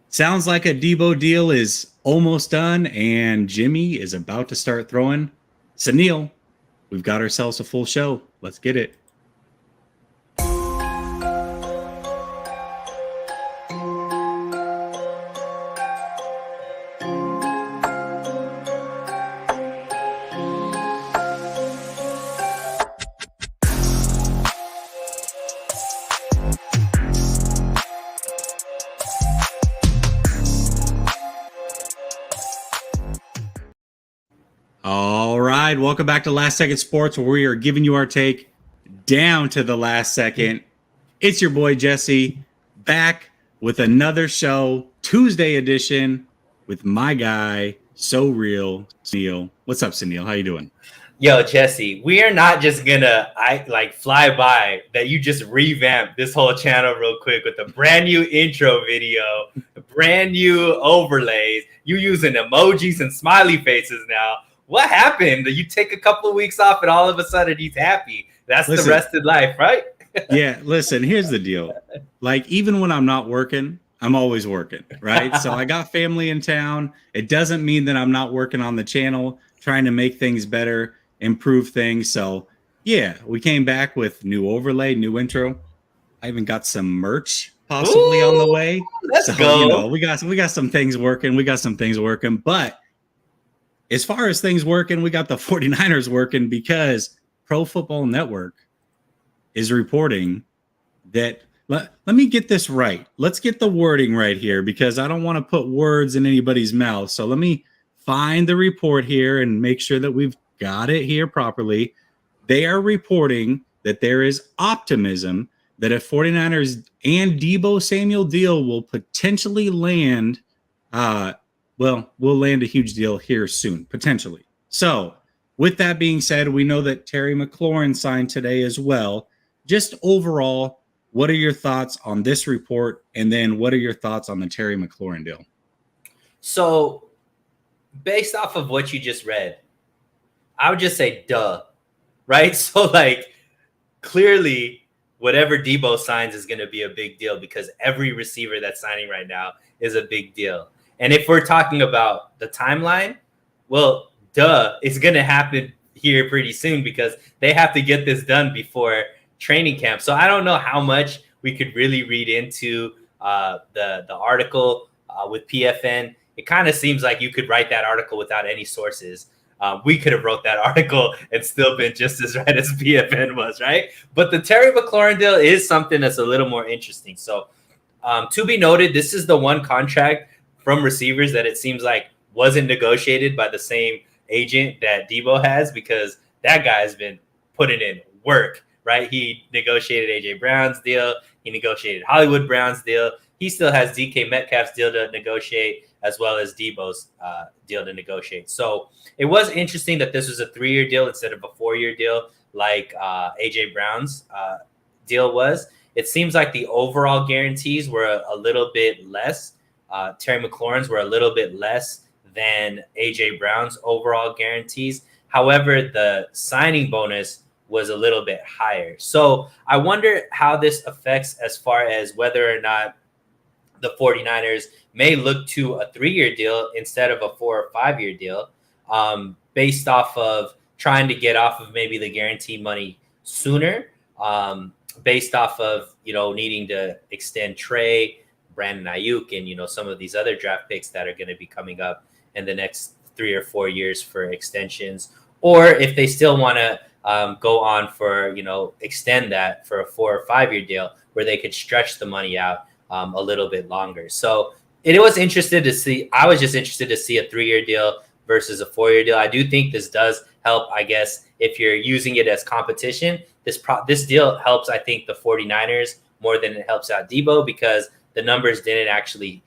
Sounds like a Debo deal is almost done, and Jimmy is about to start throwing. Suneil, we've got ourselves a full show. Let's get it. All right, welcome back to Last Second Sports, where we are giving you our take down to the last second. It's your boy Jesse back with another show, Tuesday edition, with my guy, So Real, Suneil. What's up, Suneil? How you doing? Yo, Jesse, we are not just gonna fly by that you just revamped this whole channel real quick with a brand new intro video, brand new overlays. You using emojis and smiley faces now. What happened? You take a couple of weeks off and all of a sudden he's happy. That's the rested life, right? Yeah, listen, here's the deal. Like, even when I'm not working, I'm always working, right? So I got family in town. It doesn't mean that I'm not working on the channel, trying to make things better, improve things. So yeah, we came back with new overlay, new intro. I even got some merch possibly on the way. Let's go. You know, we got some things working. But as far as things working, we got the 49ers working because Pro Football Network is reporting that let me get this right. Let's get the wording right here, because I don't want to put words in anybody's mouth. So let me find the report here and make sure that we've got it here properly. They are reporting that there is optimism that a 49ers and Debo Samuel deal will potentially land. We'll land a huge deal here soon, potentially. So with that being said, we know that Terry McLaurin signed today as well. Just overall, what are your thoughts on this report? And then what are your thoughts on the Terry McLaurin deal? So based off of what you just read, I would just say, duh, right? So clearly whatever Debo signs is going to be a big deal, because every receiver that's signing right now is a big deal. And if we're talking about the timeline, well, duh, it's going to happen here pretty soon, because they have to get this done before training camp. So I don't know how much we could really read into the article with PFN. It kind of seems like you could write that article without any sources. We could have wrote that article and still been just as right as PFN was, right? But the Terry McLaurin deal is something that's a little more interesting. So to be noted, this is the one contract from receivers that it seems like wasn't negotiated by the same agent that Debo has, because that guy has been putting in work, right? He negotiated AJ Brown's deal. He negotiated Hollywood Brown's deal. He still has DK Metcalf's deal to negotiate, as well as Debo's deal to negotiate. So it was interesting that this was a 3-year deal instead of a 4-year deal like AJ Brown's deal was. It seems like the overall guarantees were a little bit less. Terry McLaurin's were a little bit less than AJ Brown's overall guarantees. However, the signing bonus was a little bit higher. So I wonder how this affects as far as whether or not the 49ers may look to a 3-year deal instead of a 4 or 5-year deal, based off of trying to get off of maybe the guaranteed money sooner, based off of, needing to extend Trey, Brandon Ayuk, and, some of these other draft picks that are going to be coming up in the next 3 or 4 years for extensions, or if they still want to go on for, extend that for a 4 or 5-year deal where they could stretch the money out a little bit longer. So I was just interested to see a 3-year deal versus a 4-year deal. I do think this does help, I guess, if you're using it as competition. This deal helps, I think, the 49ers more than it helps out Debo, because the numbers didn't actually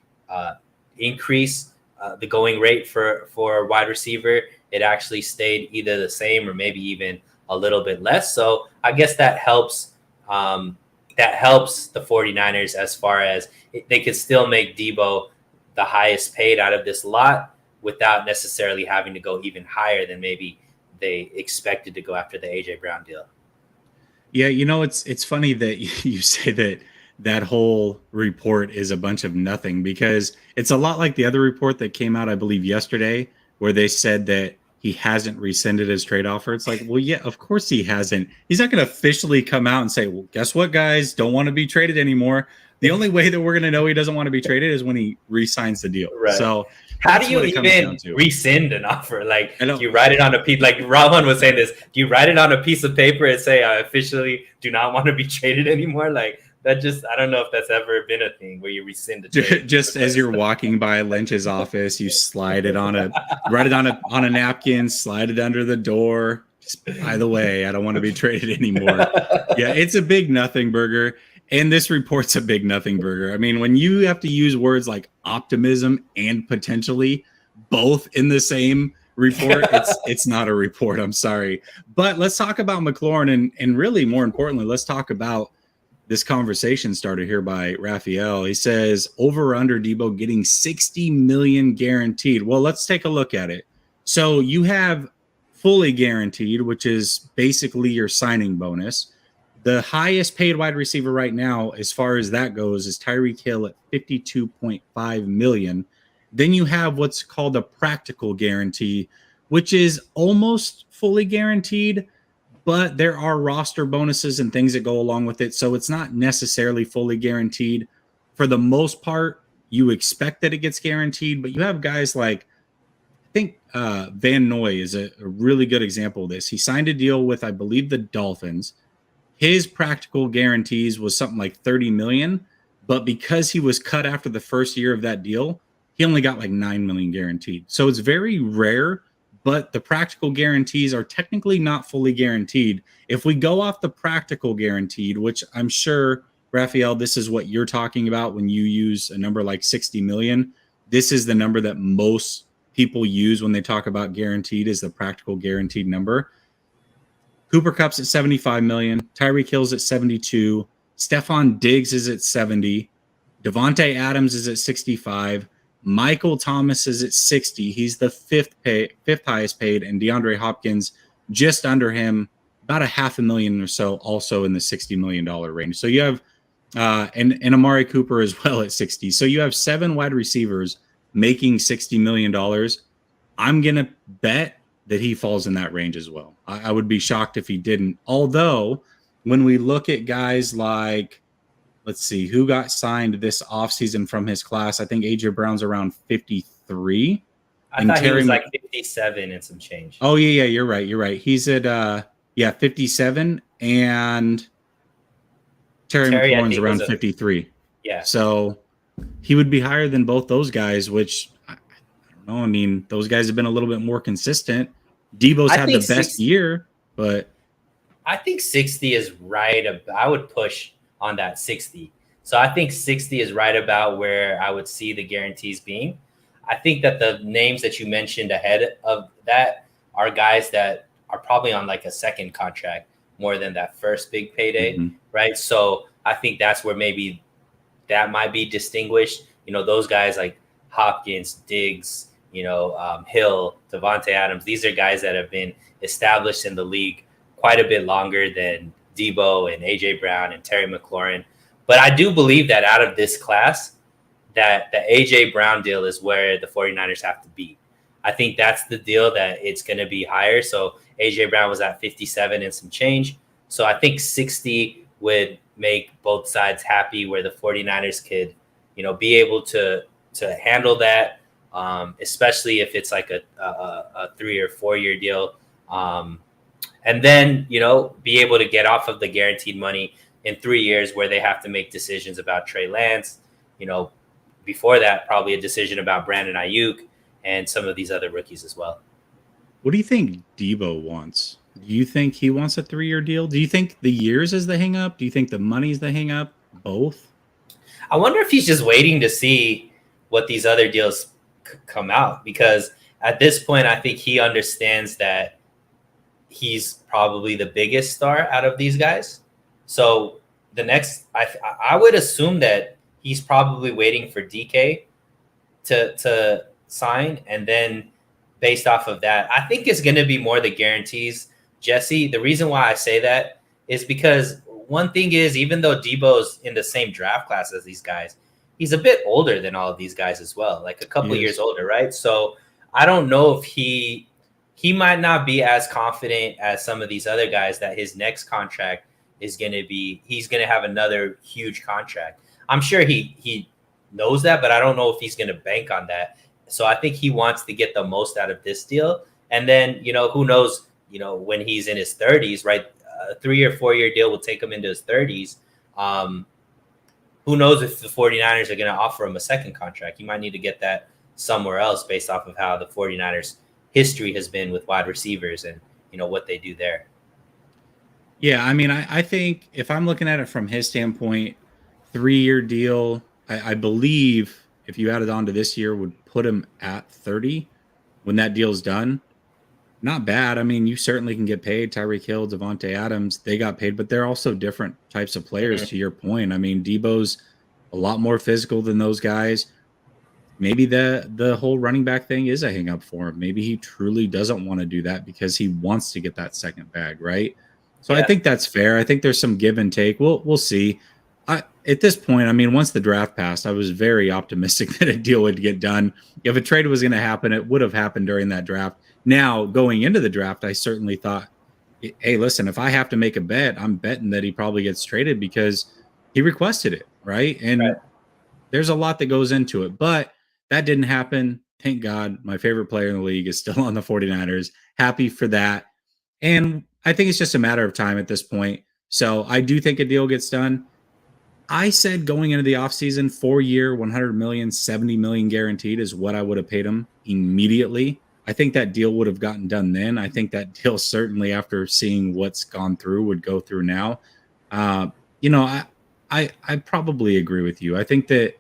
increase the going rate for a wide receiver. It actually stayed either the same or maybe even a little bit less. So I guess that helps the 49ers as far as they could still make Debo the highest paid out of this lot without necessarily having to go even higher than maybe they expected to go after the AJ Brown deal. Yeah, it's funny that you say that that whole report is a bunch of nothing, because it's a lot like the other report that came out, I believe, yesterday, where they said that he hasn't rescinded his trade offer. It's like, well, yeah, of course he hasn't. He's not going to officially come out and say, well, guess what, guys, don't want to be traded anymore. The only way that we're going to know he doesn't want to be traded is when he re-signs the deal. Right. So how do you even rescind an offer? Like, do you write it on a piece? Like Rahman was saying this. Do you write it on a piece of paper and say, I officially do not want to be traded anymore? Like, that just, I don't know if that's ever been a thing where you rescind the trade. Just as you're walking by Lynch's office, you slide it write it on a napkin, slide it under the door. Just, by the way, I don't want to be traded anymore. Yeah, it's a big nothing burger. And this report's a big nothing burger. I mean, when you have to use words like optimism and potentially both in the same report, it's not a report. I'm sorry. But let's talk about McLaurin, and really more importantly, let's talk about this conversation started here by Raphael. He says, over or under Debo getting 60 million guaranteed. Well, let's take a look at it. So you have fully guaranteed, which is basically your signing bonus. The highest paid wide receiver right now, as far as that goes, is Tyreek Hill at 52.5 million. Then you have what's called a practical guarantee, which is almost fully guaranteed, but there are roster bonuses and things that go along with it. So it's not necessarily fully guaranteed. For the most part, you expect that it gets guaranteed, but you have guys like, I think Van Noy is a really good example of this. He signed a deal with, I believe, the Dolphins. His practical guarantees was something like 30 million, but because he was cut after the first year of that deal, he only got like 9 million guaranteed. So it's very rare, but the practical guarantees are technically not fully guaranteed. If we go off the practical guaranteed, which I'm sure, Raphael, this is what you're talking about when you use a number like 60 million. This is the number that most people use when they talk about guaranteed, is the practical guaranteed number. Cooper Kupp's at 75 million. Tyreek Hill's at 72. Stephon Diggs is at 70. Devontae Adams is at 65. Michael Thomas is at 60. He's the fifth highest paid, and DeAndre Hopkins just under him, about $500,000 or so, also in the $60 million range. So you have and Amari Cooper as well at 60. So you have 7 wide receivers making $60 million. I'm gonna bet that he falls in that range as well. I would be shocked if he didn't. Although, when we look at guys like, let's see, who got signed this offseason from his class, I think A.J. Brown's around 53. I thought he was like 57 and some change. Oh, yeah, you're right. He's at, 57, and Terry McLaurin's around 53. Yeah. So he would be higher than both those guys, which, I don't know. I mean, those guys have been a little bit more consistent. Debo's had the best 60, year, but I think 60 is right. I would push on that 60. So I think 60 is right about where I would see the guarantees being. I think that the names that you mentioned ahead of that are guys that are probably on like a second contract more than that first big payday, right? So I think that's where maybe that might be distinguished. You know, those guys like Hopkins, Diggs, Hill, Devontae Adams, these are guys that have been established in the league quite a bit longer than Debo and A.J. Brown and Terry McLaurin. But I do believe that out of this class, that the A.J. Brown deal is where the 49ers have to be. I think that's the deal that it's going to be higher. So A.J. Brown was at 57 and some change. So I think 60 would make both sides happy, where the 49ers could, be able to handle that. Especially if it's like a 3 or 4 year deal. And then, be able to get off of the guaranteed money in 3 years, where they have to make decisions about Trey Lance. Before that, probably a decision about Brandon Ayuk and some of these other rookies as well. What do you think Debo wants? Do you think he wants a 3-year deal? Do you think the years is the hang up? Do you think the money's the hang up? Both? I wonder if he's just waiting to see what these other deals come out, because at this point, I think he understands that he's probably the biggest star out of these guys. So the next, I would assume that he's probably waiting for DK to sign, and then based off of that, I think it's going to be more the guarantees. Jesse, the reason why I say that is because one thing is, even though Debo's in the same draft class as these guys, he's a bit older than all of these guys as well, like a couple years older, right? So I don't know if he might not be as confident as some of these other guys that his next contract is going to be. He's going to have another huge contract. I'm sure he knows that, but I don't know if he's going to bank on that. So I think he wants to get the most out of this deal. And then, who knows, when he's in his 30s, right? A 3 or 4 year deal will take him into his 30s. Who knows if the 49ers are going to offer him a second contract? He might need to get that somewhere else based off of how the 49ers history has been with wide receivers and, what they do there. Yeah, I mean, I think if I'm looking at it from his standpoint, 3-year deal, I believe if you added on to this year would put him at 30 when that deal's done. Not bad. I mean, you certainly can get paid. Tyreek Hill, Devontae Adams, they got paid, but they're also different types of players, to your point. I mean, Debo's a lot more physical than those guys. Maybe the whole running back thing is a hang up for him. Maybe he truly doesn't want to do that because he wants to get that second bag, right? So I think that's fair. I think there's some give and take. We'll see. At this point, I mean, once the draft passed, I was very optimistic that a deal would get done. If a trade was going to happen, it would have happened during that draft. Now, going into the draft, I certainly thought, hey, listen, if I have to make a bet, I'm betting that he probably gets traded because he requested it, right? And there's a lot that goes into it. But that didn't happen. Thank God. My favorite player in the league is still on the 49ers. Happy for that. And I think it's just a matter of time at this point. So I do think a deal gets done. I said going into the offseason, 4-year, $100 million, $70 million guaranteed is what I would have paid him immediately. I think that deal would have gotten done then. I think that deal certainly, after seeing what's gone through, would go through now. I probably agree with you. I think that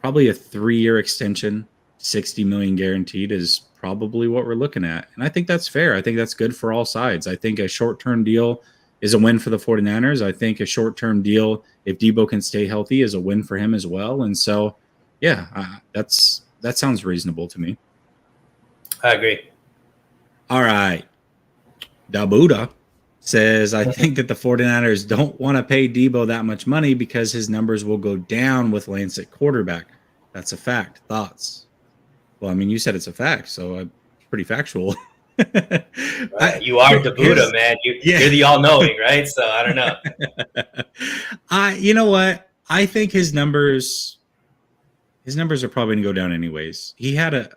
probably a 3-year extension, $60 million guaranteed is probably what we're looking at. And I think that's fair. I think that's good for all sides. I think a short-term deal is a win for the 49ers. I think a short-term deal, if Debo can stay healthy, is a win for him as well. And so, that sounds reasonable to me. I agree. All right. Dabuda says, I think that the 49ers don't want to pay Debo that much money because his numbers will go down with Lance at quarterback. That's a fact. Thoughts? Well, I mean, you said it's a fact, so it's pretty factual. Right. You are Dabuda, man. You're the all-knowing, right? So I don't know. You know what? I think his numbers are probably going to go down anyways. He had a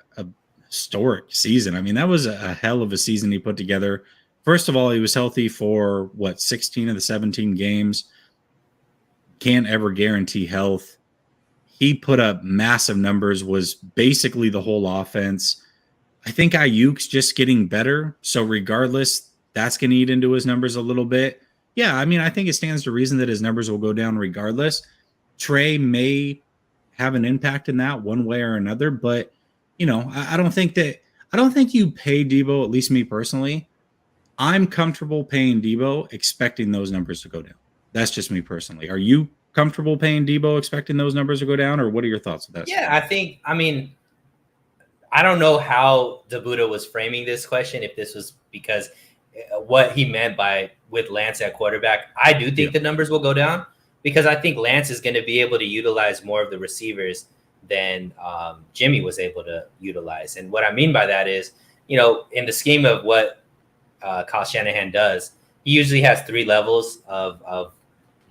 historic season. I mean, that was a hell of a season he put together. First of all, he was healthy for 16 of the 17 games. Can't ever guarantee health. He put up massive numbers, was basically the whole offense. I think Ayuk's just getting better. So regardless, that's going to eat into his numbers a little bit. Yeah, I mean, I think it stands to reason that his numbers will go down regardless. Trey may have an impact in that one way or another, but I don't think you pay Debo, at least me personally. I'm comfortable paying Debo expecting those numbers to go down. That's just me personally. Are you comfortable paying Debo expecting those numbers to go down, or what are your thoughts on that? Yeah, I don't know how Dabuda was framing this question, if this was because what he meant by with Lance at quarterback. I do think the numbers will go down because I think Lance is going to be able to utilize more of the receivers than Jimmy was able to utilize. And what I mean by that is, in the scheme of what Kyle Shanahan does, he usually has 3 levels of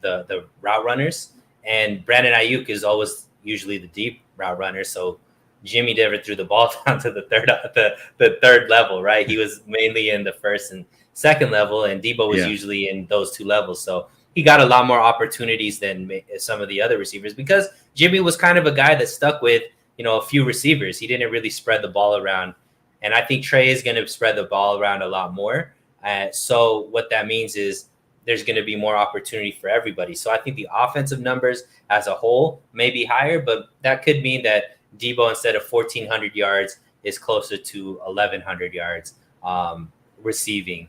the route runners, and Brandon Ayuk is always usually the deep route runner. So Jimmy never threw the ball down to the third level, right? He was mainly in the first and second level, and Debo was usually in those 2 levels. So he got a lot more opportunities than some of the other receivers because Jimmy was kind of a guy that stuck with, a few receivers. He didn't really spread the ball around. And I think Trey is going to spread the ball around a lot more. So what that means is there's going to be more opportunity for everybody. So I think the offensive numbers as a whole may be higher, but that could mean that Debo, instead of 1,400 yards, is closer to 1,100 yards receiving.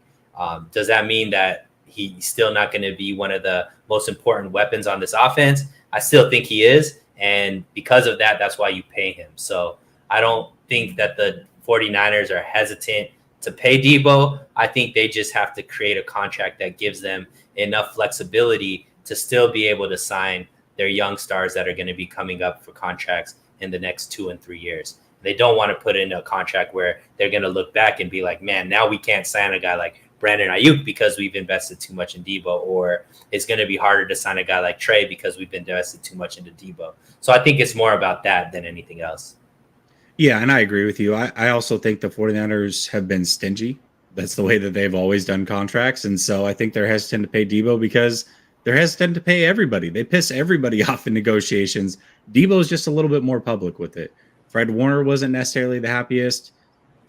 Does that mean that he's still not going to be one of the most important weapons on this offense? I still think he is. And because of that, that's why you pay him. So I don't think that the 49ers are hesitant to pay Debo. I think they just have to create a contract that gives them enough flexibility to still be able to sign their young stars that are going to be coming up for contracts in the next 2 and 3 years. They don't want to put in a contract where they're going to look back and be like, man, now we can't sign a guy like Brandon Ayuk because we've invested too much in Debo, or it's going to be harder to sign a guy like Trey because we've invested too much into Debo. So I think it's more about that than anything else. Yeah, and I agree with you. I also think the 49ers have been stingy. That's the way that they've always done contracts. And so I think they're hesitant to pay Debo because they're hesitant to pay everybody. They piss everybody off in negotiations. Debo's just a little bit more public with it. Fred Warner wasn't necessarily the happiest.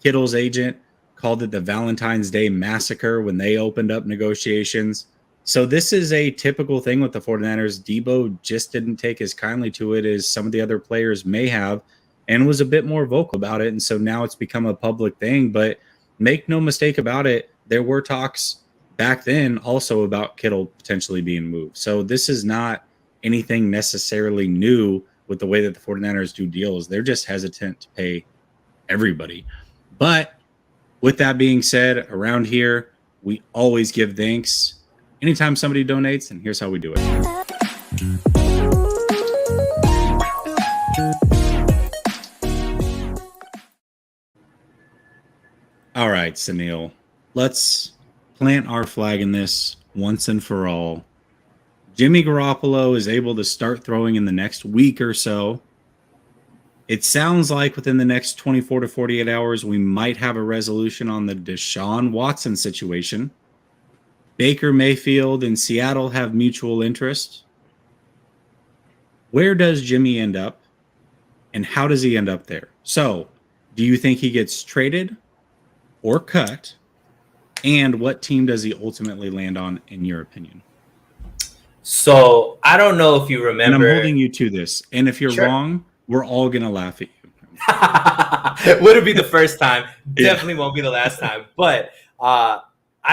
Kittle's agent called it the Valentine's Day massacre when they opened up negotiations. So this is a typical thing with the 49ers. Debo just didn't take as kindly to it as some of the other players may have and was a bit more vocal about it. And so now it's become a public thing. But make no mistake about it, there were talks back then also about Kittle potentially being moved. So this is not anything necessarily new with the way that the 49ers do deals. They're just hesitant to pay everybody. But with that being said, around here, we always give thanks anytime somebody donates, and here's how we do it. All right, Suneil, let's plant our flag in this once and for all. Jimmy Garoppolo is able to start throwing in the next week or so. It sounds like within the next 24 to 48 hours, we might have a resolution on the Deshaun Watson situation. Baker Mayfield and Seattle have mutual interest. Where does Jimmy end up, and how does he end up there? So, do you think he gets traded or cut, and what team does he ultimately land on, in your opinion? So I don't know if you remember. And I'm holding you to this. And if you're wrong, we're all going to laugh at you. Would it be the first time? Definitely won't be the last time. But I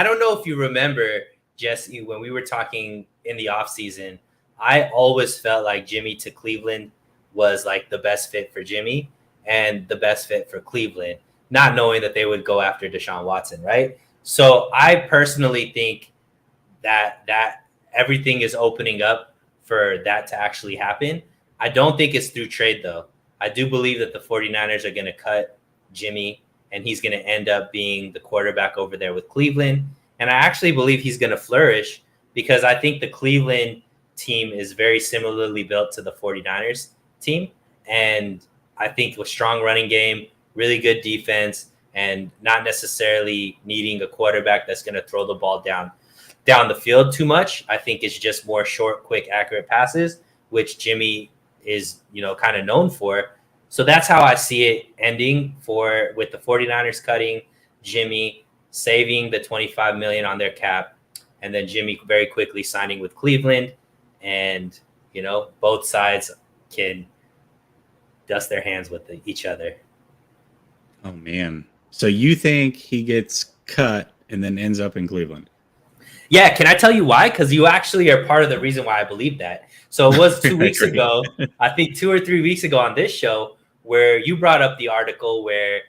don't know if you remember, Jesse, when we were talking in the offseason, I always felt like Jimmy to Cleveland was like the best fit for Jimmy and the best fit for Cleveland, not knowing that they would go after Deshaun Watson, right? So I personally think that everything is opening up for that to actually happen. I don't think it's through trade, though. I do believe that the 49ers are going to cut Jimmy, and he's going to end up being the quarterback over there with Cleveland. And I actually believe he's going to flourish because I think the Cleveland team is very similarly built to the 49ers team. And I think with strong running game, really good defense, and not necessarily needing a quarterback that's going to throw the ball down the field too much. I think it's just more short, quick, accurate passes, which Jimmy is, kind of known for. So that's how I see it ending with the 49ers cutting Jimmy, saving the $25 million on their cap, and then Jimmy very quickly signing with Cleveland. And, both sides can dust their hands with each other. Oh, man. So you think he gets cut and then ends up in Cleveland? Yeah, can I tell you why? Because you actually are part of the reason why I believe that. So it was 2 weeks ago, I think 2 or 3 weeks ago on this show, where you brought up the article where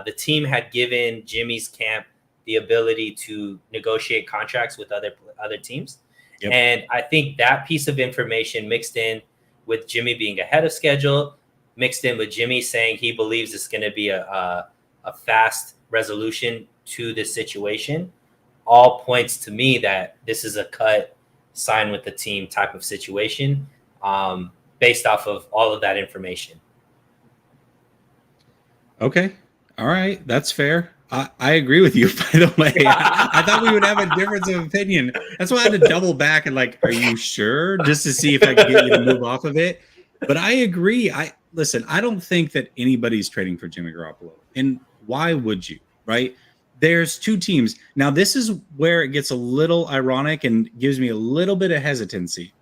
the team had given Jimmy's camp the ability to negotiate contracts with other teams. Yep. And I think that piece of information mixed in with Jimmy being ahead of schedule, mixed in with Jimmy saying he believes it's going to be a fast resolution to this situation, all points to me that this is a cut, sign with the team type of situation, based off of all of that information. Okay. All right. That's fair. I agree with you, by the way. I thought we would have a difference of opinion. That's why I had to double back and are you sure? Just to see if I could get you to move off of it. But I agree. Listen, I don't think that anybody's trading for Jimmy Garoppolo. And why would you, right? There's two teams. Now, this is where it gets a little ironic and gives me a little bit of hesitancy.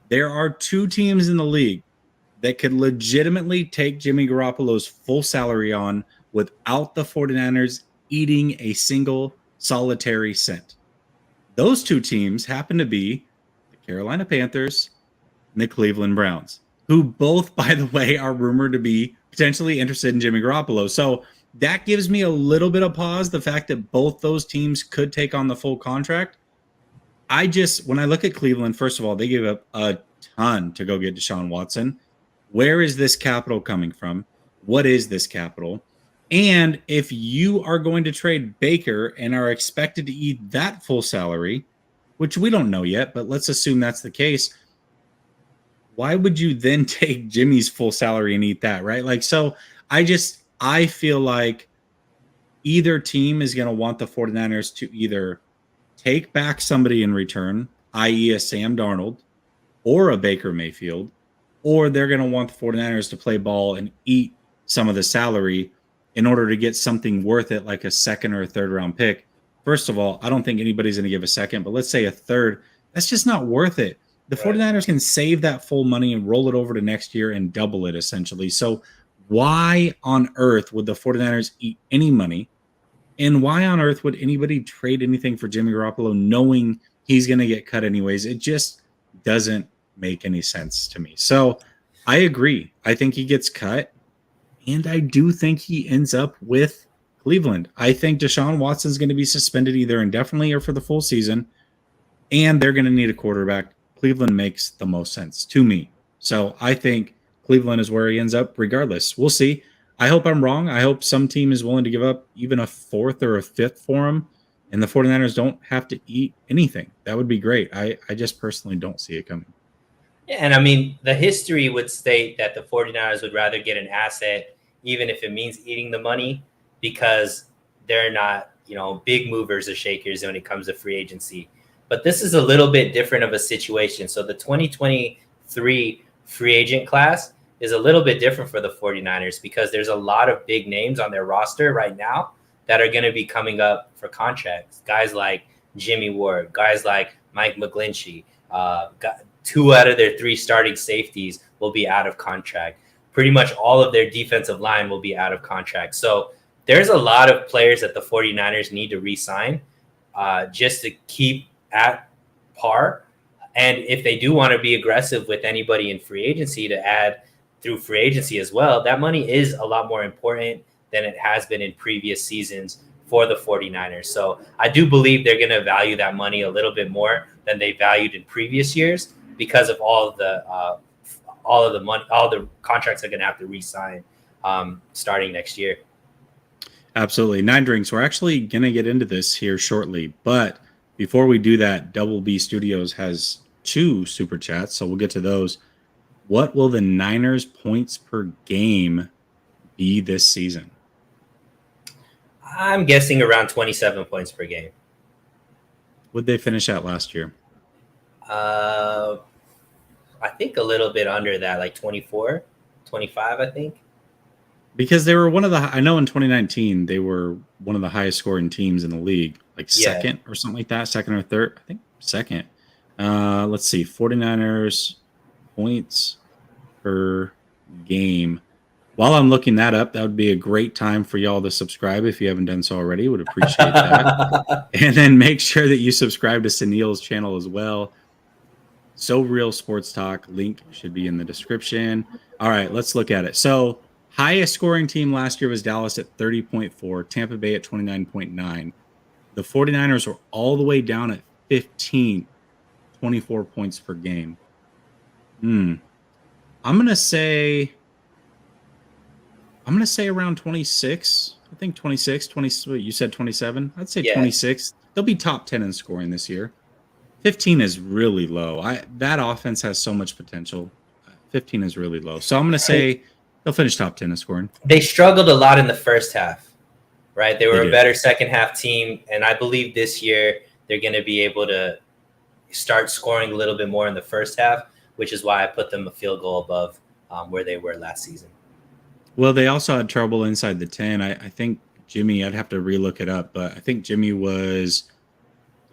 There are two teams in the league that could legitimately take Jimmy Garoppolo's full salary on without the 49ers eating a single solitary cent. Those two teams happen to be the Carolina Panthers and the Cleveland Browns, who both, by the way, are rumored to be potentially interested in Jimmy Garoppolo. So that gives me a little bit of pause, the fact that both those teams could take on the full contract. when I look at Cleveland, first of all, they gave up a ton to go get Deshaun Watson. Where is this capital coming from? What is this capital? And if you are going to trade Baker and are expected to eat that full salary, which we don't know yet, but let's assume that's the case, why would you then take Jimmy's full salary and eat that, right? Like, so I feel like either team is going to want the 49ers to either take back somebody in return, i.e. a Sam Darnold or a Baker Mayfield, or they're going to want the 49ers to play ball and eat some of the salary in order to get something worth it, like a second or a third round pick. First of all, I don't think anybody's going to give a second, but let's say a third. That's just not worth it. The 49ers can save that full money and roll it over to next year and double it, essentially. So why on earth would the 49ers eat any money? And why on earth would anybody trade anything for Jimmy Garoppolo knowing he's going to get cut anyways? It just doesn't make any sense to me. So I agree. I think he gets cut. And I do think he ends up with Cleveland. I think Deshaun Watson's going to be suspended either indefinitely or for the full season. And they're going to need a quarterback. Cleveland makes the most sense to me. So I think Cleveland is where he ends up regardless. We'll see. I hope I'm wrong. I hope some team is willing to give up even a fourth or a fifth for him, and the 49ers don't have to eat anything. That would be great. I just personally don't see it coming. Yeah, and I mean, the history would state that the 49ers would rather get an asset, even if it means eating the money, because they're not, big movers or shakers when it comes to free agency. But this is a little bit different of a situation. So the 2023 free agent class is a little bit different for the 49ers because there's a lot of big names on their roster right now that are going to be coming up for contracts. Guys like Jimmy Ward, guys like Mike McGlinchey, 2 out of their 3 starting safeties will be out of contract. Pretty much all of their defensive line will be out of contract. So there's a lot of players that the 49ers need to re-sign just to keep at par. And if they do want to be aggressive with anybody in free agency to add through free agency as well, that money is a lot more important than it has been in previous seasons for the 49ers. So I do believe they're going to value that money a little bit more than they valued in previous years because of all of the money, all the contracts they're going to have to re-sign starting next year. Absolutely. 9 Drinks. We're actually going to get into this here shortly, but before we do that, Double B Studios has 2 super chats, so we'll get to those. What will the Niners points per game be this season? I'm guessing around 27 points per game. Would they finish at last year? I think a little bit under that, like 24, 25, I think. Because they were I know in 2019, they were one of the highest scoring teams in the league, like second or something like that, second or third. I think second. Let's see, 49ers points per game. While I'm looking that up, that would be a great time for y'all to subscribe if you haven't done so already. Would appreciate that. And then make sure that you subscribe to Suneil's channel as well. So Real Sports Talk, link should be in the description. All right, let's look at it. So highest scoring team last year was Dallas at 30.4, Tampa Bay at 29.9. The 49ers were all the way down at 15, 24 points per game. I'm going to say around 26. I think 26, 20. You said 27. I'd say 26. They'll be top 10 in scoring this year. 15 is really low. That offense has so much potential. 15 is really low. So I'm going to say they'll finish top 10 in scoring. They struggled a lot in the first half, right? They were a better second half team. And I believe this year they're going to be able to start scoring a little bit more in the first half, which is why I put them a field goal above where they were last season. Well, they also had trouble inside the 10. I think Jimmy, I'd have to relook it up, but I think Jimmy was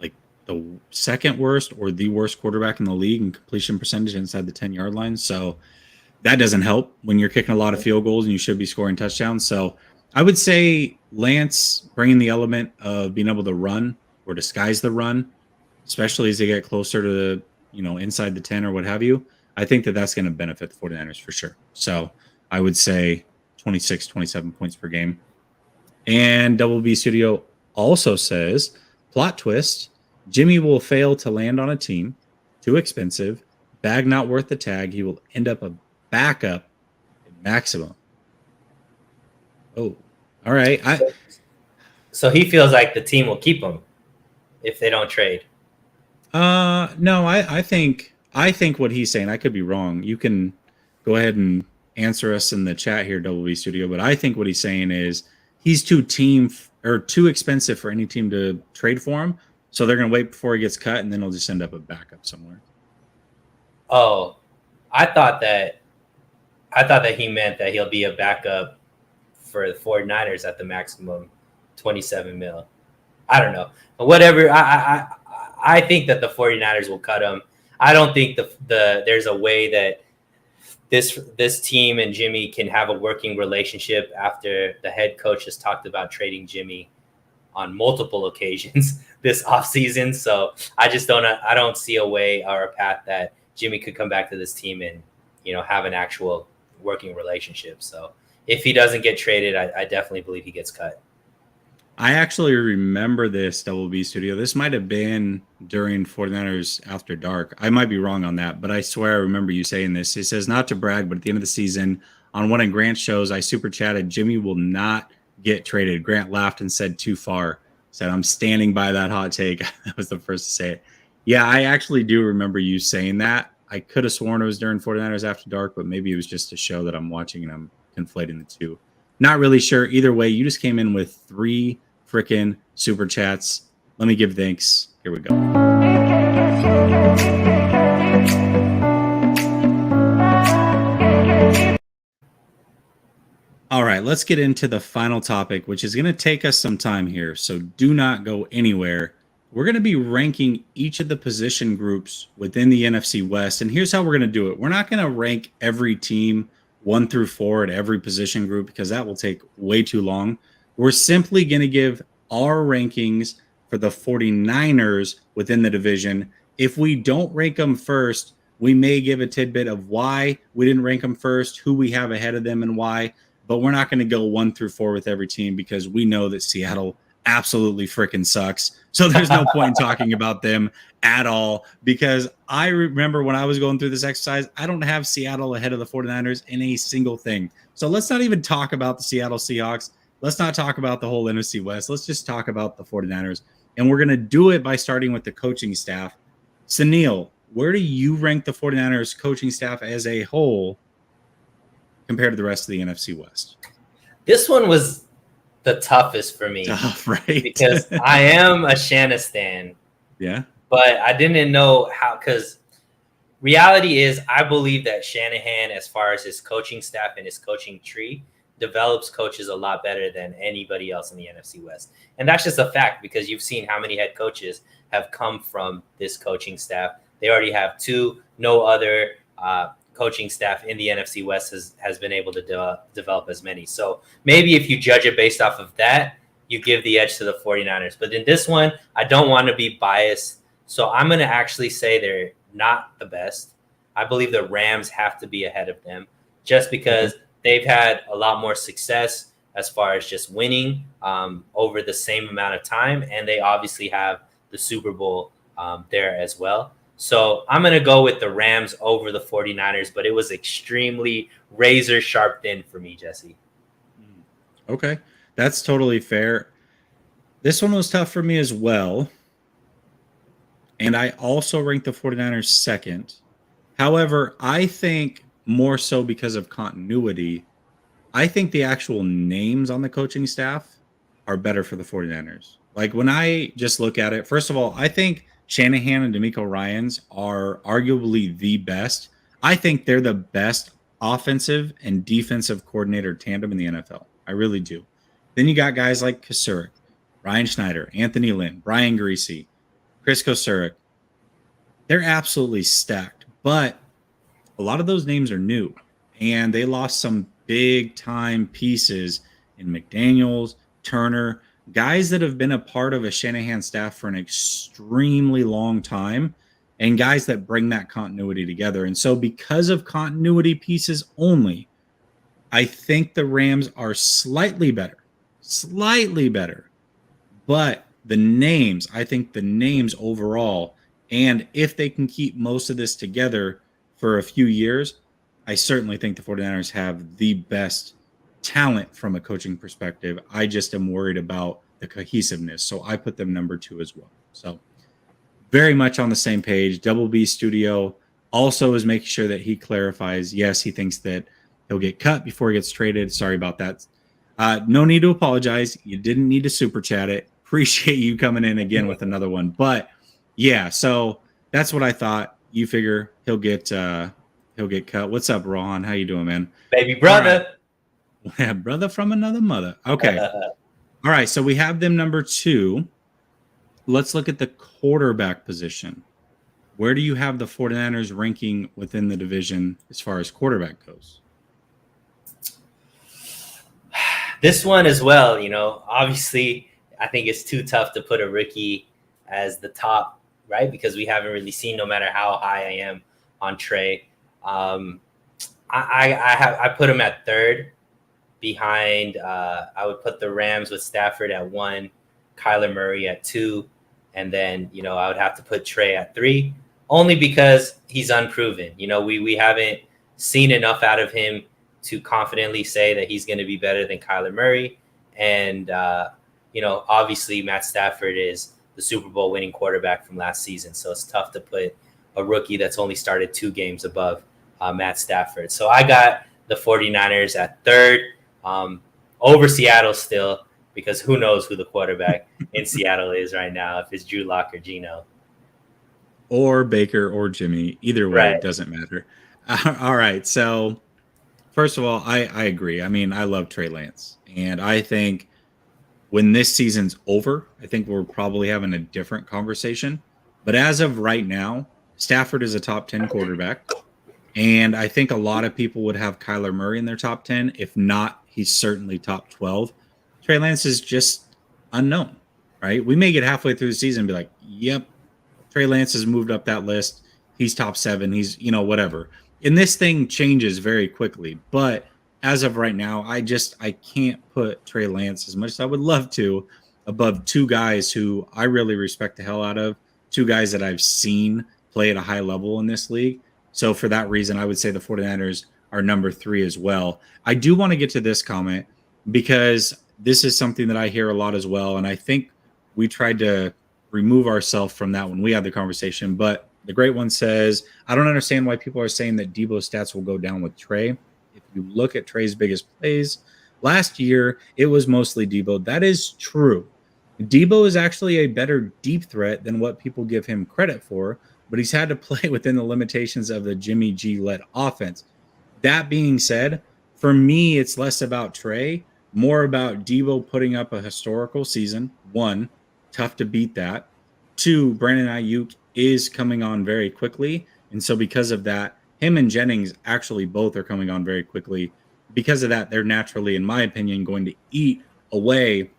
like the second worst or the worst quarterback in the league in completion percentage inside the 10-yard line. So that doesn't help when you're kicking a lot of field goals and you should be scoring touchdowns. So I would say Lance bringing the element of being able to run or disguise the run, especially as they get closer to the, inside the 10 or what have you. I think that's going to benefit the 49ers for sure. So I would say 26, 27 points per game. And Double B Studio also says, plot twist, Jimmy will fail to land on a team, too expensive, bag not worth the tag. He will end up a backup at maximum. Oh, all right. So he feels like the team will keep him if they don't trade. No, I think what he's saying, I could be wrong. You can go ahead and answer us in the chat here, Double B Studio. But I think what he's saying is he's too expensive for any team to trade for him. So they're going to wait before he gets cut, and then he'll just end up a backup somewhere. Oh, I thought that he meant that he'll be a backup for the 49ers at the maximum 27 mil. I don't know. But whatever. I think that the 49ers will cut him. I don't think there's a way that this team and Jimmy can have a working relationship after the head coach has talked about trading Jimmy on multiple occasions this offseason. So I don't see a way or a path that Jimmy could come back to this team and, have an actual working relationship. So if he doesn't get traded, I definitely believe he gets cut. I actually remember this, Double B Studio. This might have been during 49ers After Dark. I might be wrong on that, but I swear I remember you saying this. It says, not to brag, but at the end of the season, on one of Grant's shows, I super chatted, Jimmy will not get traded. Grant laughed and said, too far. Said, I'm standing by that hot take. I was the first to say it. Yeah, I actually do remember you saying that. I could have sworn it was during 49ers After Dark, but maybe it was just a show that I'm watching and I'm conflating the two. Not really sure. Either way, you just came in with 3 freaking super chats. Let me give thanks. Here we go. All right, let's get into the final topic, which is going to take us some time here. So do not go anywhere. We're going to be ranking each of the position groups within the NFC West. And here's how we're going to do it. We're not going to rank every team 1 through 4 at every position group because that will take way too long. We're simply going to give our rankings for the 49ers within the division. If we don't rank them first, we may give a tidbit of why we didn't rank them first, who we have ahead of them and why, but we're not going to go 1 through 4 with every team because we know that Seattle absolutely freaking sucks. So there's no point in talking about them at all because I remember when I was going through this exercise, I don't have Seattle ahead of the 49ers in a single thing. So let's not even talk about the Seattle Seahawks. Let's not talk about the whole NFC West. Let's just talk about the 49ers. And we're going to do it by starting with the coaching staff. Suneil, where do you rank the 49ers coaching staff as a whole compared to the rest of the NFC West? This one was the toughest for me. Tough, right? Because I am a Shanna stan. Yeah. But I didn't know how, because reality is I believe that Shanahan, as far as his coaching staff and his coaching tree, develops coaches a lot better than anybody else in the NFC West. And that's just a fact because you've seen how many head coaches have come from this coaching staff. They already have 2. No other coaching staff in the NFC West has been able to develop as many. So maybe if you judge it based off of that, you give the edge to the 49ers. But in this one, I don't want to be biased. So I'm going to actually say they're not the best. I believe the Rams have to be ahead of them just because they've had a lot more success as far as just winning over the same amount of time. And they obviously have the Super Bowl there as well. So I'm going to go with the Rams over the 49ers, but it was extremely razor sharp thin for me, Jesse. Okay. That's totally fair. This one was tough for me as well. And I also ranked the 49ers second. However, I think more so because of continuity, I think the actual names on the coaching staff are better for the 49ers. Like when I just look at it, first of all, I think Shanahan and DeMeco Ryans are arguably the best. I think they're the best offensive and defensive coordinator tandem in the NFL. I really do. Then you got guys like Kasurik, Ryan Schneider, Anthony Lynn, Brian Greasy, Chris Kasurik. They're absolutely stacked, but a lot of those names are new, and they lost some big-time pieces in McDaniels, Turner, guys that have been a part of a Shanahan staff for an extremely long time, and guys that bring that continuity together. And so because of continuity pieces only, I think the Rams are slightly better, but the names, I think the names overall, and if they can keep most of this together for a few years, I certainly think the 49ers have the best talent from a coaching perspective. I just am worried about the cohesiveness. So I put them number 2 as well. So very much on the same page. Double B Studio also is making sure that he clarifies, yes, he thinks that he'll get cut before he gets traded. Sorry about that. No need to apologize. You didn't need to super chat it. Appreciate you coming in again with another one. But yeah, so that's what I thought. You figure he'll get cut. What's up, Ron? How you doing, man? Baby brother. Right. Brother from another mother. Okay. All right. So we have them number 2. Let's look at the quarterback position. Where do you have the 49ers ranking within the division as far as quarterback goes? This one as well, obviously I think it's too tough to put a rookie as the top, right? Because we haven't really seen, no matter how high I am on Trey. I put him at 3rd behind. I would put the Rams with Stafford at 1, Kyler Murray at 2. And then, I would have to put Trey at 3, only because he's unproven. We haven't seen enough out of him to confidently say that he's going to be better than Kyler Murray. And, obviously Matt Stafford is the Super Bowl winning quarterback from last season. So it's tough to put a rookie that's only started 2 games above Matt Stafford. So I got the 49ers at 3rd, over Seattle still, because who knows who the quarterback in Seattle is right now, if it's Drew Lock or Geno. Or Baker or Jimmy. Either way, It doesn't matter. All right. So first of all, I agree. I mean, I love Trey Lance. And I think when this season's over, I think we're probably having a different conversation. But as of right now, Stafford is a top 10 quarterback. And I think a lot of people would have Kyler Murray in their top 10. If not, he's certainly top 12. Trey Lance is just unknown, right? We may get halfway through the season and be like, yep, Trey Lance has moved up that list. He's top 7. He's, whatever. And this thing changes very quickly. But as of right now, I can't put Trey Lance, as much as I would love to, above 2 guys who I really respect the hell out of, 2 guys that I've seen play at a high level in this league. So for that reason, I would say the 49ers are number 3 as well. I do want to get to this comment because this is something that I hear a lot as well. And I think we tried to remove ourselves from that when we had the conversation. But the great one says, I don't understand why people are saying that Debo's stats will go down with Trey. If you look at Trey's biggest plays last year, it was mostly Debo. That is true. Debo is actually a better deep threat than what people give him credit for, but he's had to play within the limitations of the Jimmy G-led offense. That being said, for me, it's less about Trey, more about Debo putting up a historical season. 1, tough to beat that. 2, Brandon Ayuk is coming on very quickly. And so because of that, him and Jennings actually both are coming on very quickly. Because of that, they're naturally, in my opinion, going to eat away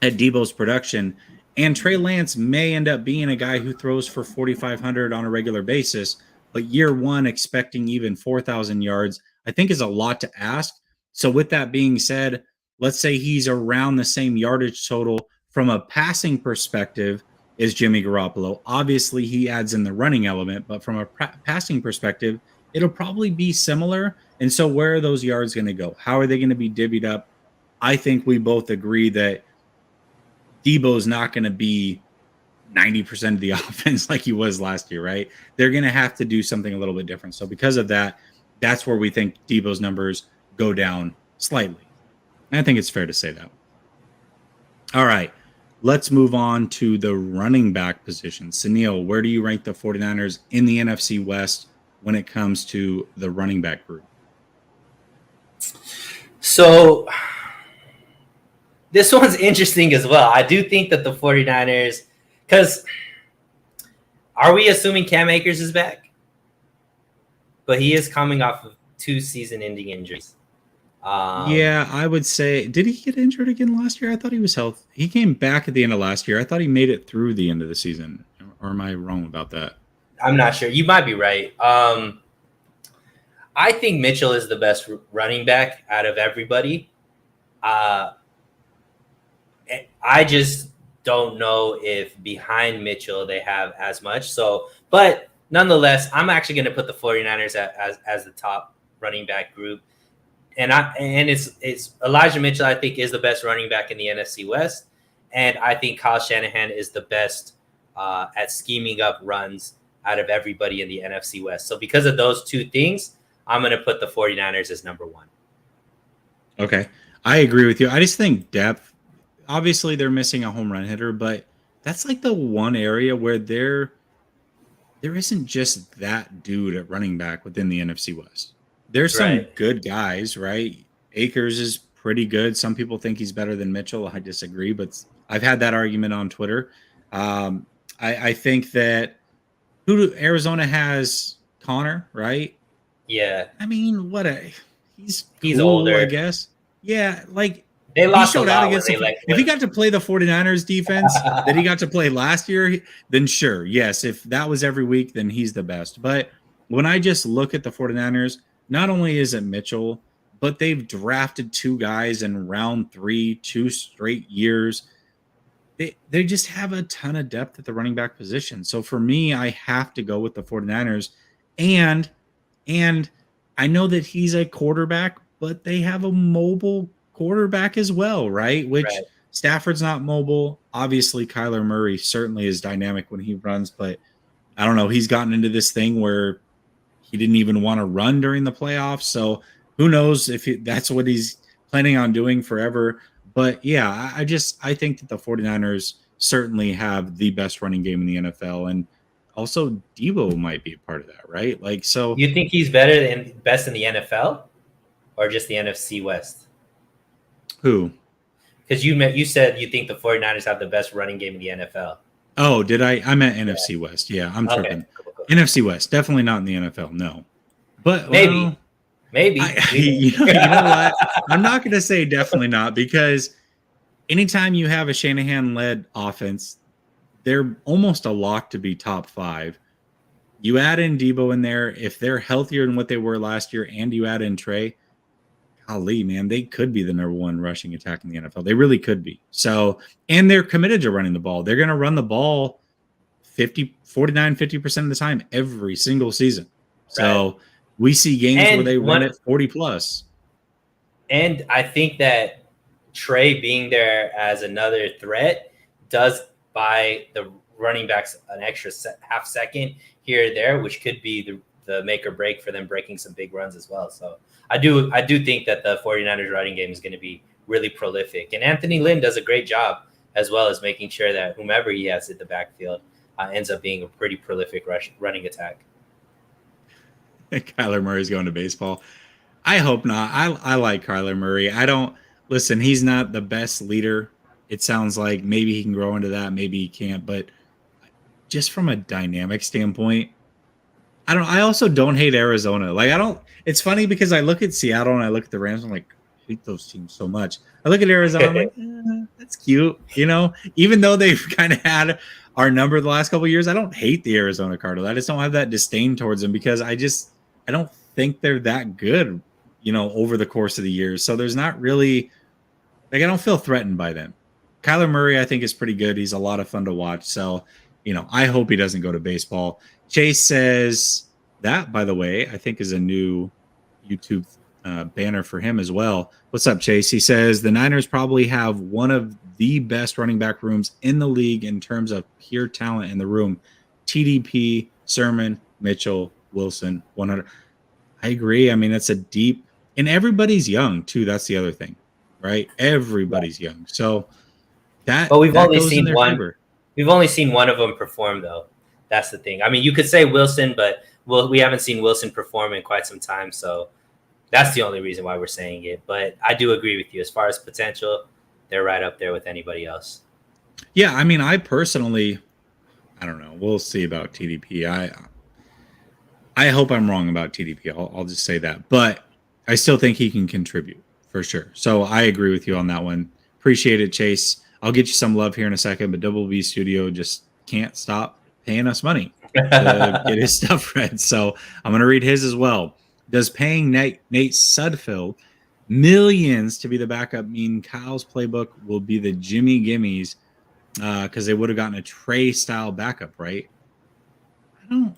at Debo's production. And Trey Lance may end up being a guy who throws for 4,500 on a regular basis, but year 1 expecting even 4,000 yards, I think is a lot to ask. So with that being said, let's say he's around the same yardage total from a passing perspective as Jimmy Garoppolo. Obviously, he adds in the running element, but from a passing perspective, it'll probably be similar. And so where are those yards going to go? How are they going to be divvied up? I think we both agree that Debo's not going to be 90% of the offense like he was last year, right? They're going to have to do something a little bit different. So because of that, that's where we think Debo's numbers go down slightly. And I think it's fair to say that. All right, let's move on to the running back position. Suneil, where do you rank the 49ers in the NFC West when it comes to the running back group? So this one's interesting as well. I do think that the 49ers, because are we assuming Cam Akers is back? But he is coming off of 2 season-ending injuries. Yeah, I would say, did he get injured again last year? I thought he was healthy. He came back at the end of last year. I thought he made it through the end of the season. Or am I wrong about that? I'm not sure. You might be right. I think Mitchell is the best running back out of everybody. I just don't know if behind Mitchell they have as much. So, but nonetheless, I'm actually going to put the 49ers as the top running back group. And it's Elijah Mitchell, I think, is the best running back in the NFC West. And I think Kyle Shanahan is the best at scheming up runs out of everybody in the NFC West. So because of those two things, I'm going to put the 49ers as number one. Okay. I agree with you. I just think depth, obviously they're missing a home run hitter, but that's like the one area where there isn't just that dude at running back within the NFC West. There's some good guys, right? Akers is pretty good. Some people think he's better than Mitchell. I disagree, but I've had that argument on Twitter. I think that Arizona has Connor, right? Yeah. I mean, he's cool, older, I guess. Yeah, like they lost he showed a lot out against if he got to play the 49ers defense that he got to play last year, then sure. Yes, if that was every week, then he's the best. But when I just look at the 49ers, not only is it Mitchell, but they've drafted two guys in round 3, 2 straight years. They just have a ton of depth at the running back position. So for me, I have to go with the 49ers. And I know that he's a quarterback, but they have a mobile quarterback as well, right? Stafford's not mobile. Obviously, Kyler Murray certainly is dynamic when he runs, but I don't know. He's gotten into this thing where he didn't even want to run during the playoffs. So who knows if that's what he's planning on doing forever. But yeah, I think that the 49ers certainly have the best running game in the NFL. And also Debo might be a part of that, right? Like, so you think he's best in the NFL or just the NFC West? Who? Because you said you think the 49ers have the best running game in the NFL. Oh, did I? I meant NFC West. Yeah, I'm tripping. Cool. NFC West, definitely not in the NFL. No, but maybe. You know what? I'm not going to say definitely not, because anytime you have a Shanahan-led offense, they're almost a lock to be top 5. You add in Debo in there, if they're healthier than what they were last year, and you add in Trey, golly, man, they could be the number 1 rushing attack in the NFL. They really could be. So, and they're committed to running the ball. They're going to run the ball 50% of the time every single season. So we see games where they run it 40 plus. And I think that Trey being there as another threat does buy the running backs an extra half second here or there, which could be the make or break for them breaking some big runs as well. So I do think that the 49ers running game is going to be really prolific. And Anthony Lynn does a great job as well as making sure that whomever he has at the backfield ends up being a pretty prolific running attack. Kyler Murray's going to baseball. I hope not. I like Kyler Murray. Listen, he's not the best leader. It sounds like maybe he can grow into that, maybe he can't. But just from a dynamic standpoint, I also don't hate Arizona. It's funny because I look at Seattle and I look at the Rams. I'm like, I hate those teams so much. I look at Arizona, I'm like, that's cute. Even though they've kind of had our number the last couple of years, I don't hate the Arizona Cardinals. I just don't have that disdain towards them because I don't think they're that good, over the course of the years. So there's not really, I don't feel threatened by them. Kyler Murray, I think, is pretty good. He's a lot of fun to watch. So, I hope he doesn't go to baseball. Chase says that, by the way, I think is a new YouTube banner for him as well. What's up, Chase? He says the Niners probably have one of the best running back rooms in the league in terms of pure talent in the room. TDP, Sermon, Mitchell, Wilson, 100. I agree. I mean, that's a deep, and everybody's young too. That's the other thing, right? Everybody's young. So but we've only seen one. Favor. We've only seen one of them perform, though. That's the thing. I mean, you could say Wilson, but we haven't seen Wilson perform in quite some time. So that's the only reason why we're saying it. But I do agree with you. As far as potential, they're right up there with anybody else. Yeah, I mean, I personally, I don't know. We'll see about TDP. I hope I'm wrong about TDP. I'll just say that. But I still think he can contribute for sure. So I agree with you on that one. Appreciate it, Chase. I'll get you some love here in a second, but Double B Studio just can't stop paying us money to get his stuff read. So I'm going to read his as well. Does paying Nate Sudfeld millions to be the backup mean Kyle's playbook will be the Jimmy Gimmies because they would have gotten a Trey style backup, right? I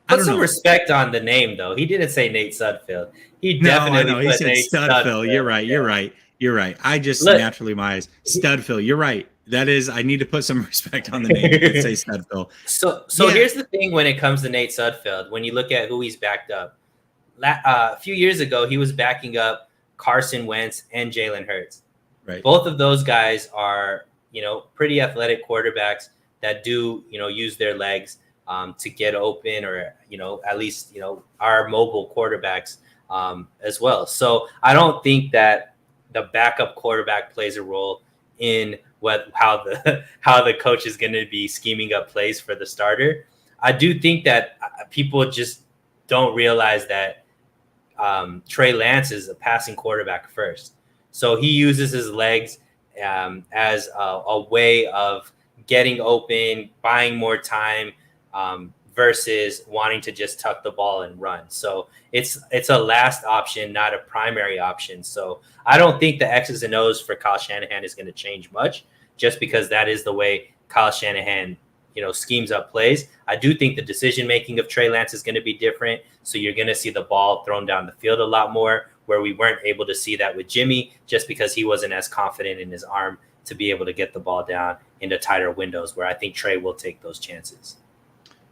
Put don't some know. respect on the name, though. He didn't say Nate Sudfeld. He No, I definitely know. He put said Nate stud Phil. You're Sudfeld. right. You're right. You're right. I just Look, naturally my eyes. Stud Phil. You're right. That is, I need to put some respect on the name. He did say stud Phil. so Yeah. here's the thing when it comes to Nate Sudfeld, when you look at who he's backed up. A few years ago, he was backing up Carson Wentz and Jalen Hurts. Right. Both of those guys are, pretty athletic quarterbacks that do, use their legs to get open, or, at least, are mobile quarterbacks as well. So I don't think that the backup quarterback plays a role in how the coach is going to be scheming up plays for the starter. I do think that people just don't realize that Trey Lance is a passing quarterback first. So he uses his legs as a way of getting open, buying more time, versus wanting to just tuck the ball and run. So it's a last option, not a primary option. So I don't think the X's and O's for Kyle Shanahan is going to change much, just because that is the way Kyle Shanahan schemes up plays. I do think the decision-making of Trey Lance is going to be different. So you're going to see the ball thrown down the field a lot more, where we weren't able to see that with Jimmy, just because he wasn't as confident in his arm to be able to get the ball down into tighter windows, where I think Trey will take those chances.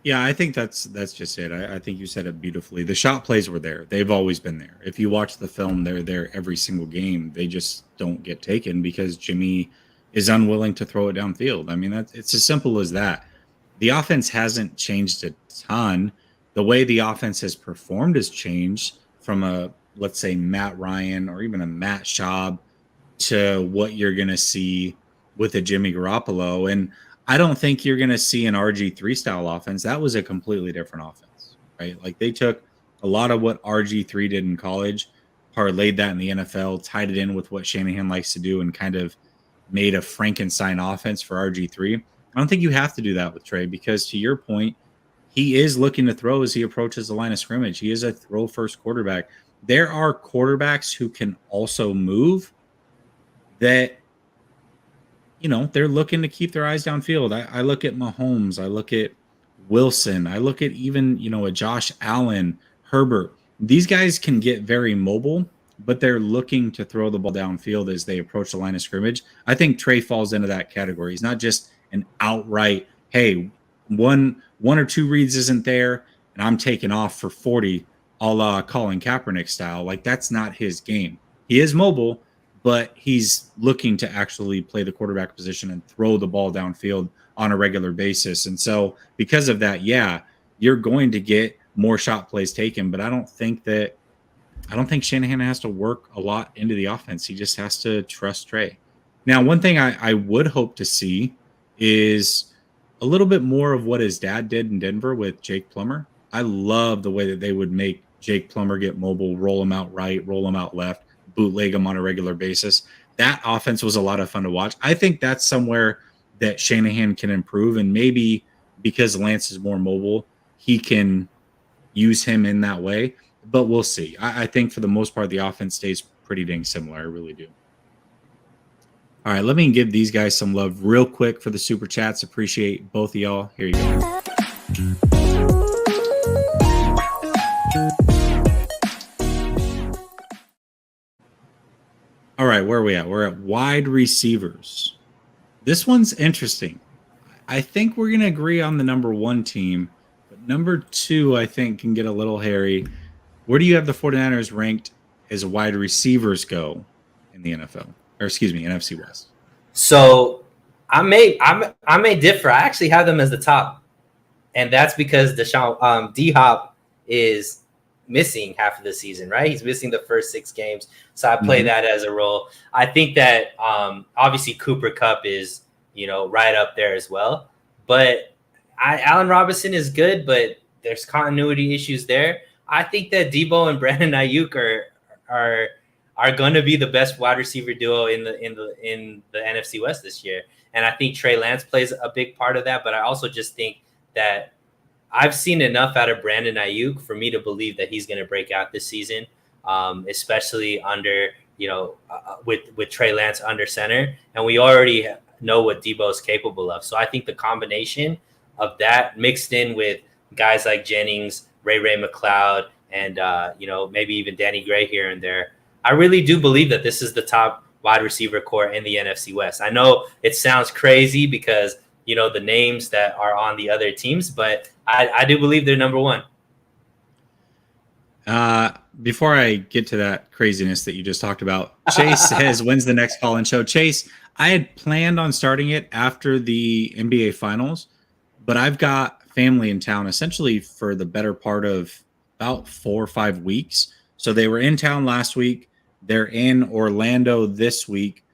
Yeah, I think that's just it. I think you said it beautifully. The shot plays were there. They've always been there. If you watch the film, they're there every single game. They just don't get taken because Jimmy is unwilling to throw it downfield. I mean, it's as simple as that. The offense hasn't changed a ton. The way the offense has performed has changed from let's say, Matt Ryan or even a Matt Schaub to what you're going to see with a Jimmy Garoppolo. And I don't think you're going to see an RG3 style offense. That was a completely different offense, right? Like, they took a lot of what RG3 did in college, parlayed that in the NFL, tied it in with what Shanahan likes to do, and kind of made a Frankenstein offense for RG3. I don't think you have to do that with Trey, because to your point, he is looking to throw as he approaches the line of scrimmage. He is a throw first quarterback. There are quarterbacks who can also move that, they're looking to keep their eyes downfield. I look at Mahomes. I look at Wilson. I look at even, a Josh Allen, Herbert. These guys can get very mobile, but they're looking to throw the ball downfield as they approach the line of scrimmage. I think Trey falls into that category. He's not just an outright, hey, one or two reads isn't there, and I'm taking off for 40, a la Colin Kaepernick style. Like, that's not his game. He is mobile, but he's looking to actually play the quarterback position and throw the ball downfield on a regular basis. And so because of that, yeah, you're going to get more shot plays taken, but I don't think Shanahan has to work a lot into the offense. He just has to trust Trey. Now, one thing I would hope to see is a little bit more of what his dad did in Denver with Jake Plummer. I love the way that they would make Jake Plummer get mobile, roll him out right, roll him out left, bootleg him on a regular basis. That offense was a lot of fun to watch. I think that's somewhere that Shanahan can improve, and maybe because Lance is more mobile, he can use him in that way. But we'll see. I think for the most part, the offense stays pretty dang similar. I really do. All right, let me give these guys some love real quick for the super chats. Appreciate both of y'all. Here you go. All right, where are we at? We're at wide receivers. This one's interesting. I think we're going to agree on the number one team, but number two, I think, can get a little hairy. Where do you have the 49ers ranked as wide receivers go in the NFL? Or excuse me, NFC West. So I may differ. I actually have them as the top, and that's because D-Hop is missing half of the season, right? He's missing the first 6 games, so I play that as a role. I think that obviously Cooper Kupp is right up there as well, but Allen Robinson is good, but there's continuity issues there. I think that Debo and Brandon Ayuk are going to be the best wide receiver duo in the NFC West this year. And I think Trey Lance plays a big part of that. But I also just think that I've seen enough out of Brandon Ayuk for me to believe that he's going to break out this season, especially under, with Trey Lance under center. And we already know what Debo is capable of. So I think the combination of that mixed in with guys like Jennings, Ray McLeod, and maybe even Danny Gray here and there, I really do believe that this is the top wide receiver core in the NFC West. I know it sounds crazy because the names that are on the other teams, but I do believe they're number one. Before I get to that craziness that you just talked about, Chase says, when's the next call-in show? Chase, I had planned on starting it after the NBA Finals, but I've got family in town essentially for the better part of about 4 or 5 weeks. So they were in town last week. They're in Orlando this week,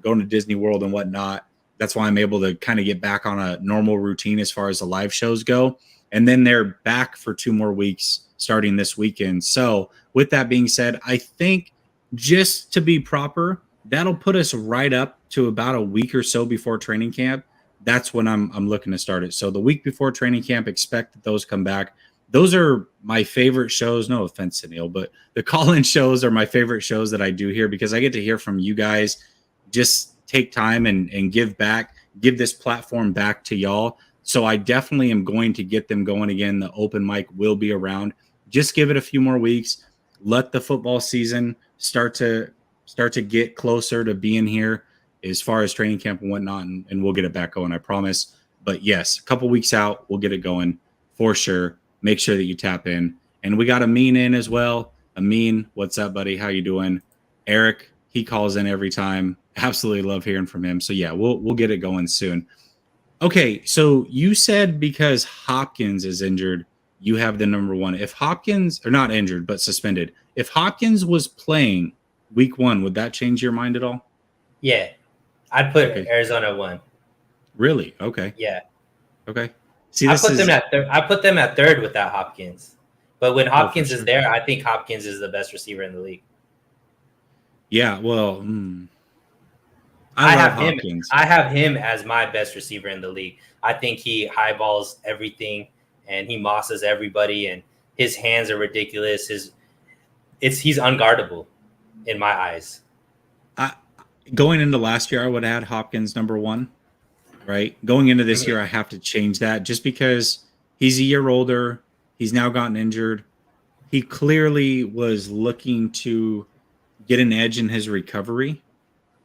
going to Disney World and whatnot. That's why I'm able to kind of get back on a normal routine as far as the live shows go. And then they're back for 2 more weeks starting this weekend. So with that being said, I think just to be proper, that'll put us right up to about a week or so before training camp. That's when I'm looking to start it. So the week before training camp, expect that those come back. Those are my favorite shows. No offense, Suneil, but the call-in shows are my favorite shows that I do here because I get to hear from you guys. Just take time and give back, give this platform back to y'all. So I definitely am going to get them going again. The open mic will be around. Just give it a few more weeks. Let the football season start to get closer to being here as far as training camp and whatnot, and we'll get it back going, I promise. But yes, a couple weeks out, we'll get it going for sure. Make sure that you tap in. And we got Amin in as well. Amin, what's up, buddy? How you doing? Eric, he calls in every time. Absolutely love hearing from him. So yeah, we'll get it going soon. Okay, so you said because Hopkins is injured, you have the number one. If Hopkins, or not injured, but suspended, if Hopkins was playing week 1, would that change your mind at all? Yeah, I'd put Arizona 1. Really? Okay. Yeah. Okay. See, I put them at third. I put them at 3rd without Hopkins. But when Hopkins is there, I think Hopkins is the best receiver in the league. Yeah, well, I have him as my best receiver in the league. I think he highballs everything and he mosses everybody, and his hands are ridiculous. He's unguardable in my eyes. Going into last year, I would add Hopkins number 1. Right? Going into this year, I have to change that just because he's a year older. He's now gotten injured. He clearly was looking to get an edge in his recovery,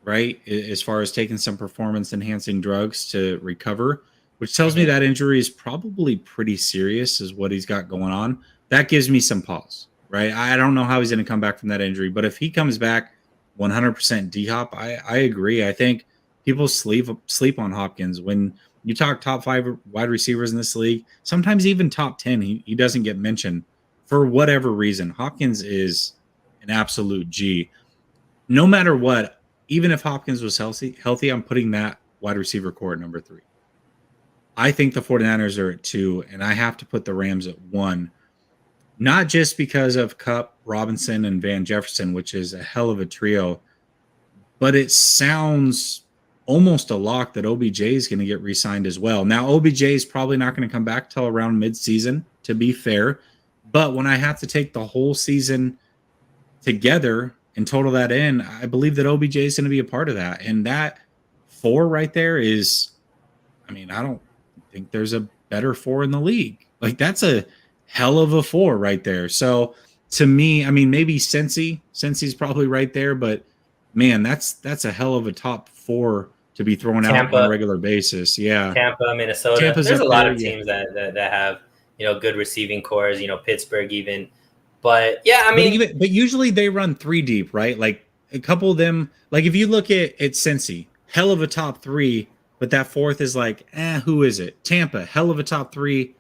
right? As far as taking some performance-enhancing drugs to recover, which tells me that injury is probably pretty serious is what he's got going on. That gives me some pause, right? I don't know how he's going to come back from that injury, but if he comes back 100% D-Hop, I agree. I think people sleep on Hopkins. When you talk top 5 wide receivers in this league, sometimes even top 10, he doesn't get mentioned for whatever reason. Hopkins is an absolute G. No matter what, even if Hopkins was healthy, I'm putting that wide receiver core at number 3. I think the 49ers are at 2, and I have to put the Rams at 1. Not just because of Kupp, Robinson, and Van Jefferson, which is a hell of a trio, but it sounds almost a lock that OBJ is going to get re-signed as well. Now, OBJ is probably not going to come back till around mid-season, to be fair. But when I have to take the whole season together and total that in, I believe that OBJ is going to be a part of that. And that 4 right there is, I don't think there's a better 4 in the league. Like, that's a hell of a 4 right there. So, to me, maybe Cincy's probably right there, but man, that's a hell of a top 4 to be thrown out on a regular basis. Yeah. Tampa, Minnesota. There's a lot of teams that have, good receiving cores, Pittsburgh even. But yeah, but usually they run 3 deep, right? Like a couple of them, like if you look at Cincy, hell of a top 3, but that 4th is like, who is it? Tampa, hell of a top 3.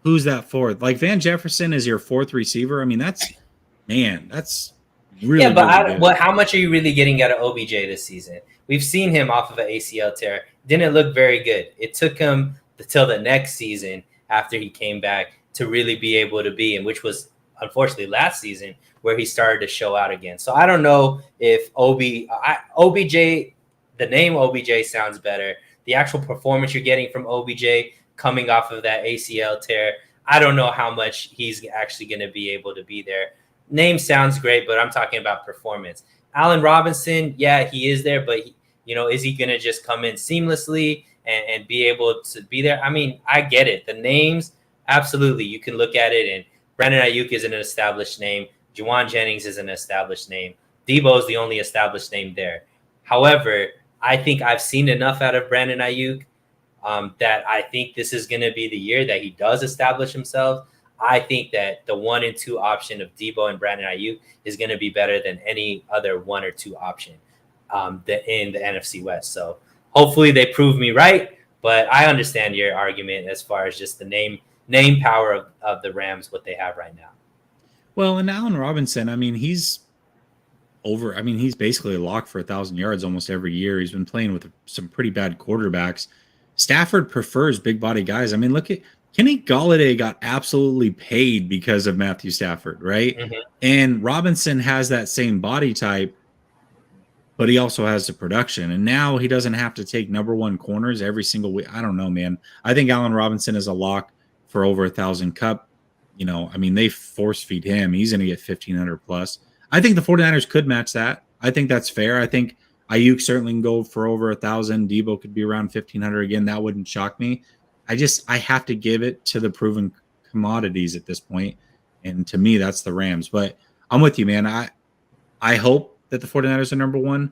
Who's that 4th? Like Van Jefferson is your 4th receiver. that's really, but how much are you really getting out of OBJ this season? We've seen him off of an ACL tear. Didn't look very good. It took him until the next season after he came back to really be able to be, and which was unfortunately last season where he started to show out again. So I don't know if OBJ, the name OBJ sounds better. The actual performance you're getting from OBJ coming off of that ACL tear, I don't know how much he's actually going to be able to be there. Name sounds great, but I'm talking about performance. Allen Robinson, yeah, he is there, but Is he going to just come in seamlessly and be able to be there? I mean, I get it. The names, absolutely. You can look at it, and Brandon Ayuk is an established name. Juwan Jennings is an established name. Debo is the only established name there. However, I think I've seen enough out of Brandon Ayuk that I think this is going to be the year that he does establish himself. I think that the 1 and 2 option of Debo and Brandon Ayuk is going to be better than any other 1 or 2 option in the NFC West. So hopefully they prove me right, but I understand your argument as far as just the name power of the Rams, what they have right now. Well, and Allen Robinson, I mean, he's basically a lock for 1,000 yards almost every year. He's been playing with some pretty bad quarterbacks. Stafford prefers big body guys. I mean, look at Kenny Golladay got absolutely paid because of Matthew Stafford, right? Mm-hmm. And Robinson has that same body type, but he also has the production. And now he doesn't have to take number 1 corners every single week. I don't know, man. I think Allen Robinson is a lock for over 1,000 cup. I mean, they force feed him. He's going to get 1,500 plus. I think the 49ers could match that. I think that's fair. I think Ayuk certainly can go for over 1,000. Debo could be around 1,500 again. That wouldn't shock me. I have to give it to the proven commodities at this point. And to me, that's the Rams. But I'm with you, man. I hope that the 49ers are number 1.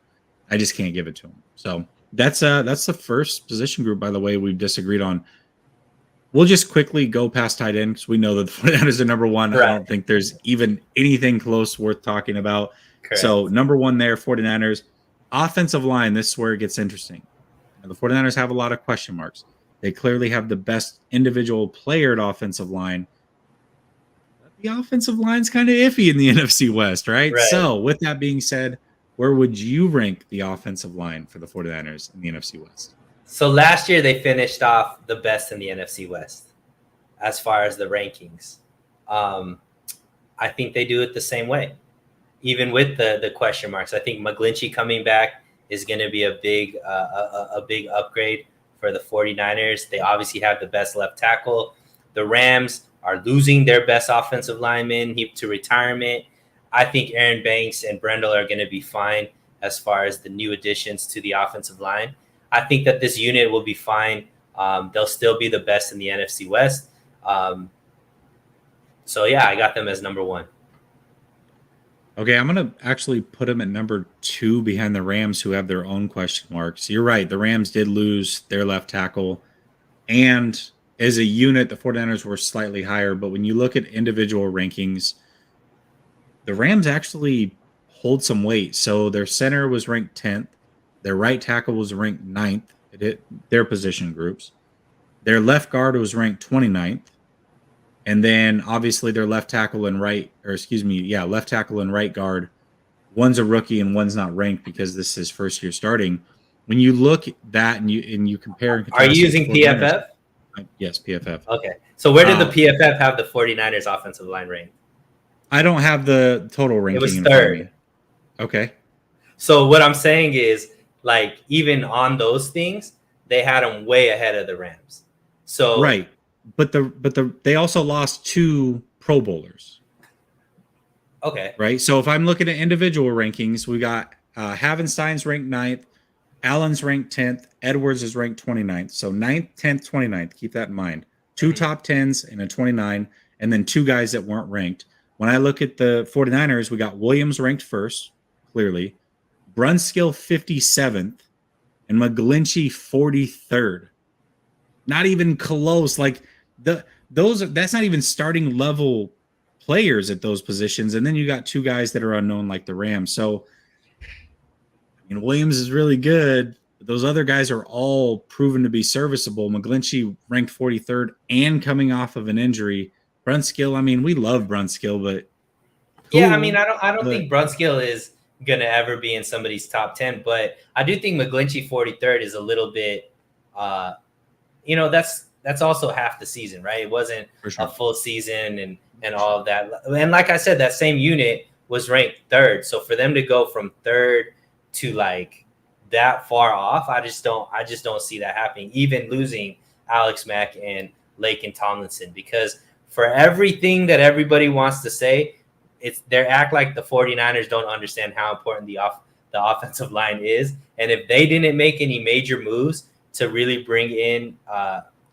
I just can't give it to them. So that's the first position group, by the way, we've disagreed on. We'll just quickly go past tight end because we know that the 49ers are number 1. Right. I don't think there's even anything close worth talking about. Correct. So number 1 there, 49ers. Offensive line, this is where it gets interesting. Now, the 49ers have a lot of question marks. They clearly have the best individual player at offensive line. But the offensive line's kind of iffy in the NFC West, right? So with that being said, where would you rank the offensive line for the 49ers in the NFC West? So last year they finished off the best in the NFC West as far as the rankings. I think they do it the same way, even with the question marks. I think McGlinchey coming back is going to be a big upgrade for the 49ers. They obviously have the best left tackle. The Rams are losing their best offensive lineman to retirement. I think Aaron Banks and Brendel are going to be fine as far as the new additions to the offensive line. I think that this unit will be fine. They'll still be the best in the NFC West. So, yeah, I got them as number 1. Okay, I'm going to actually put them at number 2 behind the Rams, who have their own question marks. You're right. The Rams did lose their left tackle. And as a unit, the 49ers were slightly higher. But when you look at individual rankings, the Rams actually hold some weight. So their center was ranked 10th. Their right tackle was ranked 9th. It hit their position groups. Their left guard was ranked 29th. And then obviously their left tackle and right guard. One's a rookie and one's not ranked because this is his first year starting. When you look at that and you compare and contrast. Are you using PFF? Yes, PFF. Okay. So where did the PFF have the 49ers offensive line ranked? I don't have the total ranking. It was 3rd. Okay. So what I'm saying is, like, even on those things, they had them way ahead of the Rams. So right. But they also lost 2 Pro Bowlers. Okay. Right. So if I'm looking at individual rankings, we got Havenstein's ranked 9th, Allen's ranked 10th, Edwards is ranked 29th. So 9th, 10th, 29th. Keep that in mind. 2 top 10s and a 29, and then 2 guys that weren't ranked. When I look at the 49ers, we got Williams ranked 1st, clearly, Brunskill 57th, and McGlinchey 43rd. Not even close. Like that's not even starting level players at those positions. And then you got 2 guys that are unknown like the Rams. So Williams is really good. But those other guys are all proven to be serviceable. McGlinchey ranked 43rd and coming off of an injury. Brunskill, we love Brunskill, but I don't think Brunskill is gonna ever be in somebody's top 10, but I do think McGlinchey 43rd is a little bit that's also half the season, right? It wasn't a full season and all of that. And like I said, that same unit was ranked 3rd. So for them to go from 3rd to like that far off, I just don't see that happening. Even losing Alex Mack and Laken Tomlinson, because for everything that everybody wants to say, they act like the 49ers don't understand how important the offensive line is. And if they didn't make any major moves to really bring in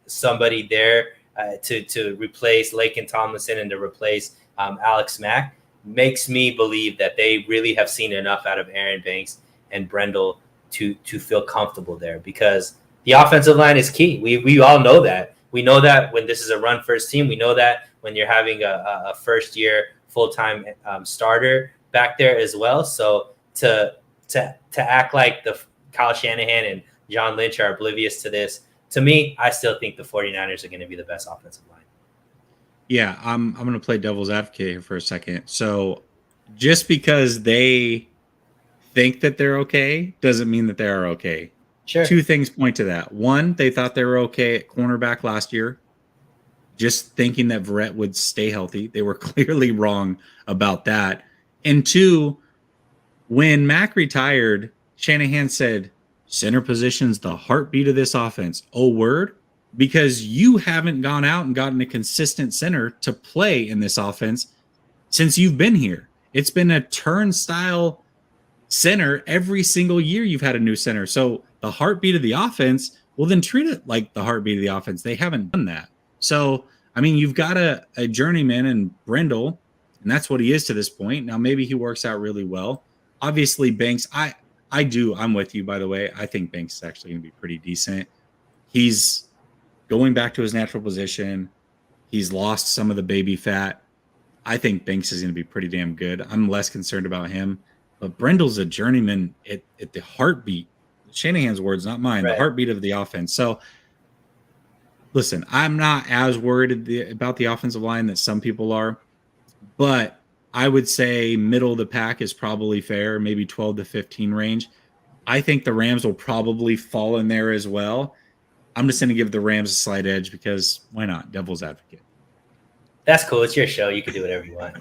somebody there to replace Laken Tomlinson and to replace Alex Mack, makes me believe that they really have seen enough out of Aaron Banks and Brendel to feel comfortable there, because the offensive line is key. We all know that. We know that when this is a run first team. We know that when you're having a first year full-time starter back there as well. So to act like the Kyle Shanahan and John Lynch are oblivious to this, to me, I still think the 49ers are going to be the best offensive line. Yeah, I'm going to play devil's advocate here for a second. So just because they think that they're okay doesn't mean that they are okay. Sure. Two things point to that. One, they thought they were okay at cornerback last year, just thinking that Verrett would stay healthy. They were clearly wrong about that. And two, when Mack retired, Shanahan said, center position's the heartbeat of this offense. Oh, word? Because you haven't gone out and gotten a consistent center to play in this offense since you've been here. It's been a turnstile center every single year you've had a new center. So the heartbeat of the offense, well, then treat it like the heartbeat of the offense. They haven't done that. So, I mean, you've got a journeyman in Brendel, and that's what he is to this point. Now, maybe he works out really well. Obviously, Banks, I'm with you, by the way. I think Banks is actually going to be pretty decent. He's going back to his natural position. He's lost some of the baby fat. I think Banks is going to be pretty damn good. I'm less concerned about him. But Brendel's a journeyman at the heartbeat. Shanahan's words, not mine. Right. The heartbeat of the offense. So, listen, I'm not as worried about the offensive line that some people are. But I would say middle of the pack is probably fair, maybe 12 to 15 range. I think the Rams will probably fall in there as well. I'm just going to give the Rams a slight edge because why not? Devil's advocate. That's cool. It's your show. You can do whatever you want.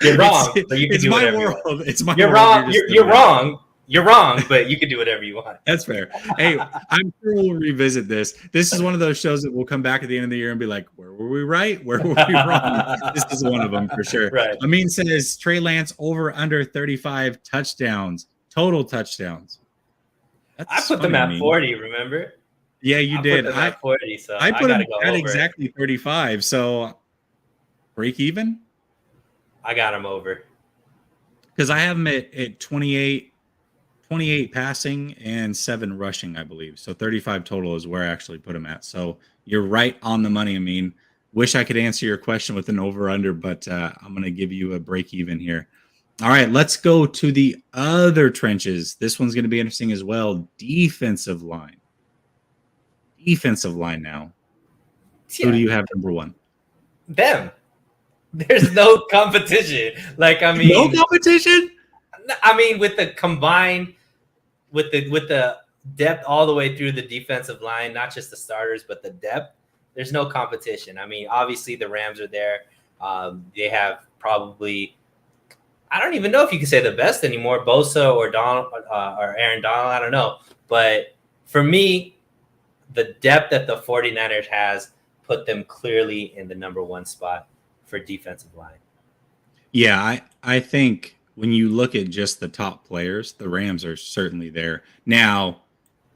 You're wrong, but you can do whatever you want. It's my You're world. Wrong. You're wrong. You're wrong, but you can do whatever you want. That's fair. Hey, I'm sure we'll revisit this. This is one of those shows that will come back at the end of the year and be like, where were we right? Where were we wrong? This is one of them for sure. Right. Amin says Trey Lance over under 35 touchdowns, total touchdowns. I put them at 40, remember? Yeah, you did. Put them at 40, so I put them at over. exactly 35. So break even? I got them over. Because I have them at 28 passing and 7 rushing, I believe. So 35 total is where I actually put them at. So you're right on the money. I mean, wish I could answer your question with an over-under, but I'm going to give you a break even here. All right, let's go to the other trenches. This one's going to be interesting as well. Defensive line. Defensive line now. Yeah. Who do you have number one? Them. There's no competition. Like, I mean, no competition? I mean, with the combined, with the depth all the way through the defensive line, not just the starters, but the depth, there's no competition. I mean, obviously the Rams are there. They have probably, I don't even know if you can say the best anymore, Bosa or or Aaron Donald, I don't know. But for me, the depth that the 49ers has put them clearly in the number one spot for defensive line. Yeah, I think when you look at just the top players, the Rams are certainly there. Now,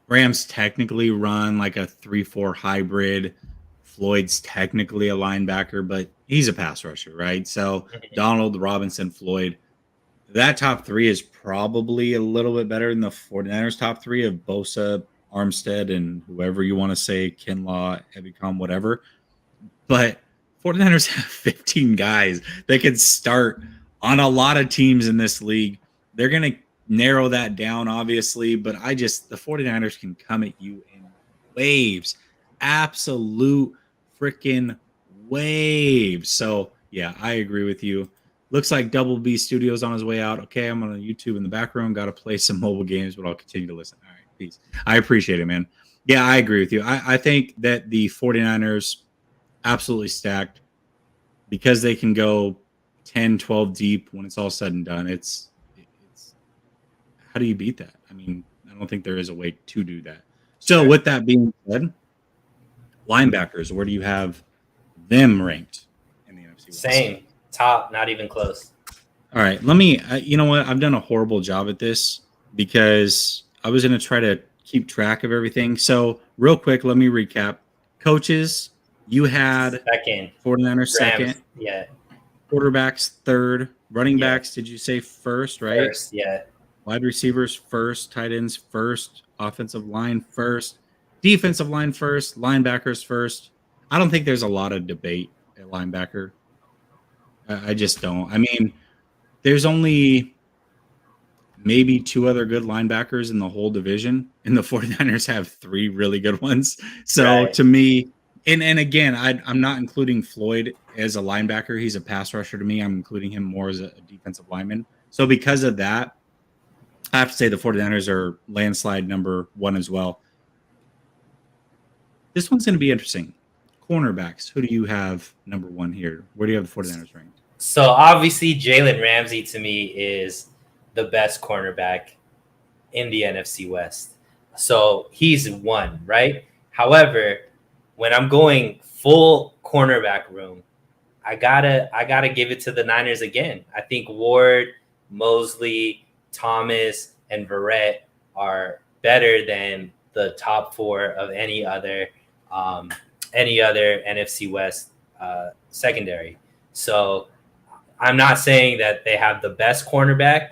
Rams technically run like a 3-4 hybrid. Floyd's technically a linebacker, but he's a pass rusher, right? So Donald, Robinson, Floyd. That top three is probably a little bit better than the 49ers top three of Bosa, Armstead, and whoever you want to say, Kinlaw, Ebicom, whatever. But 49ers have 15 guys that can start on a lot of teams in this league. They're going to narrow that down, obviously, but the 49ers can come at you in waves. Absolute freaking waves. So, yeah, I agree with you. Looks like Double B Studios on his way out. Okay, I'm on YouTube in the background. Got to play some mobile games, but I'll continue to listen. All right, peace. I appreciate it, man. Yeah, I agree with you. I think that the 49ers absolutely stacked because they can go 10, 12 deep when it's all said and done. It's how do you beat that? I mean, I don't think there is a way to do that. So with that being said, linebackers, where do you have them ranked in the NFC West? Same. Top, not even close. All right, let me. You know what? I've done a horrible job at this because I was going to try to keep track of everything. So, real quick, let me recap. Coaches, you had Second, 49ers Rams. second, Yeah. quarterbacks third, running Yeah. backs, did you say first, right? First. Yeah. Wide receivers first, tight ends first, offensive line first, defensive line first, linebackers first. I don't think there's a lot of debate at linebacker. I just don't. I mean, there's only maybe two other good linebackers in the whole division, and the 49ers have three really good ones. So Right. to me, and again, I'm not including Floyd as a linebacker. He's a pass rusher to me. I'm including him more as a defensive lineman. So because of that, I have to say the 49ers are landslide number one as well. This one's going to be interesting. Cornerbacks. Who do you have number one here? Where do you have the 49ers ranked? So obviously Jalen Ramsey to me is the best cornerback in the NFC West. So he's one, right? However, when I'm going full cornerback room, I gotta give it to the Niners again. I think Ward, Mosley, Thomas, and Verrett are better than the top four of any other NFC West secondary. So I'm not saying that they have the best cornerback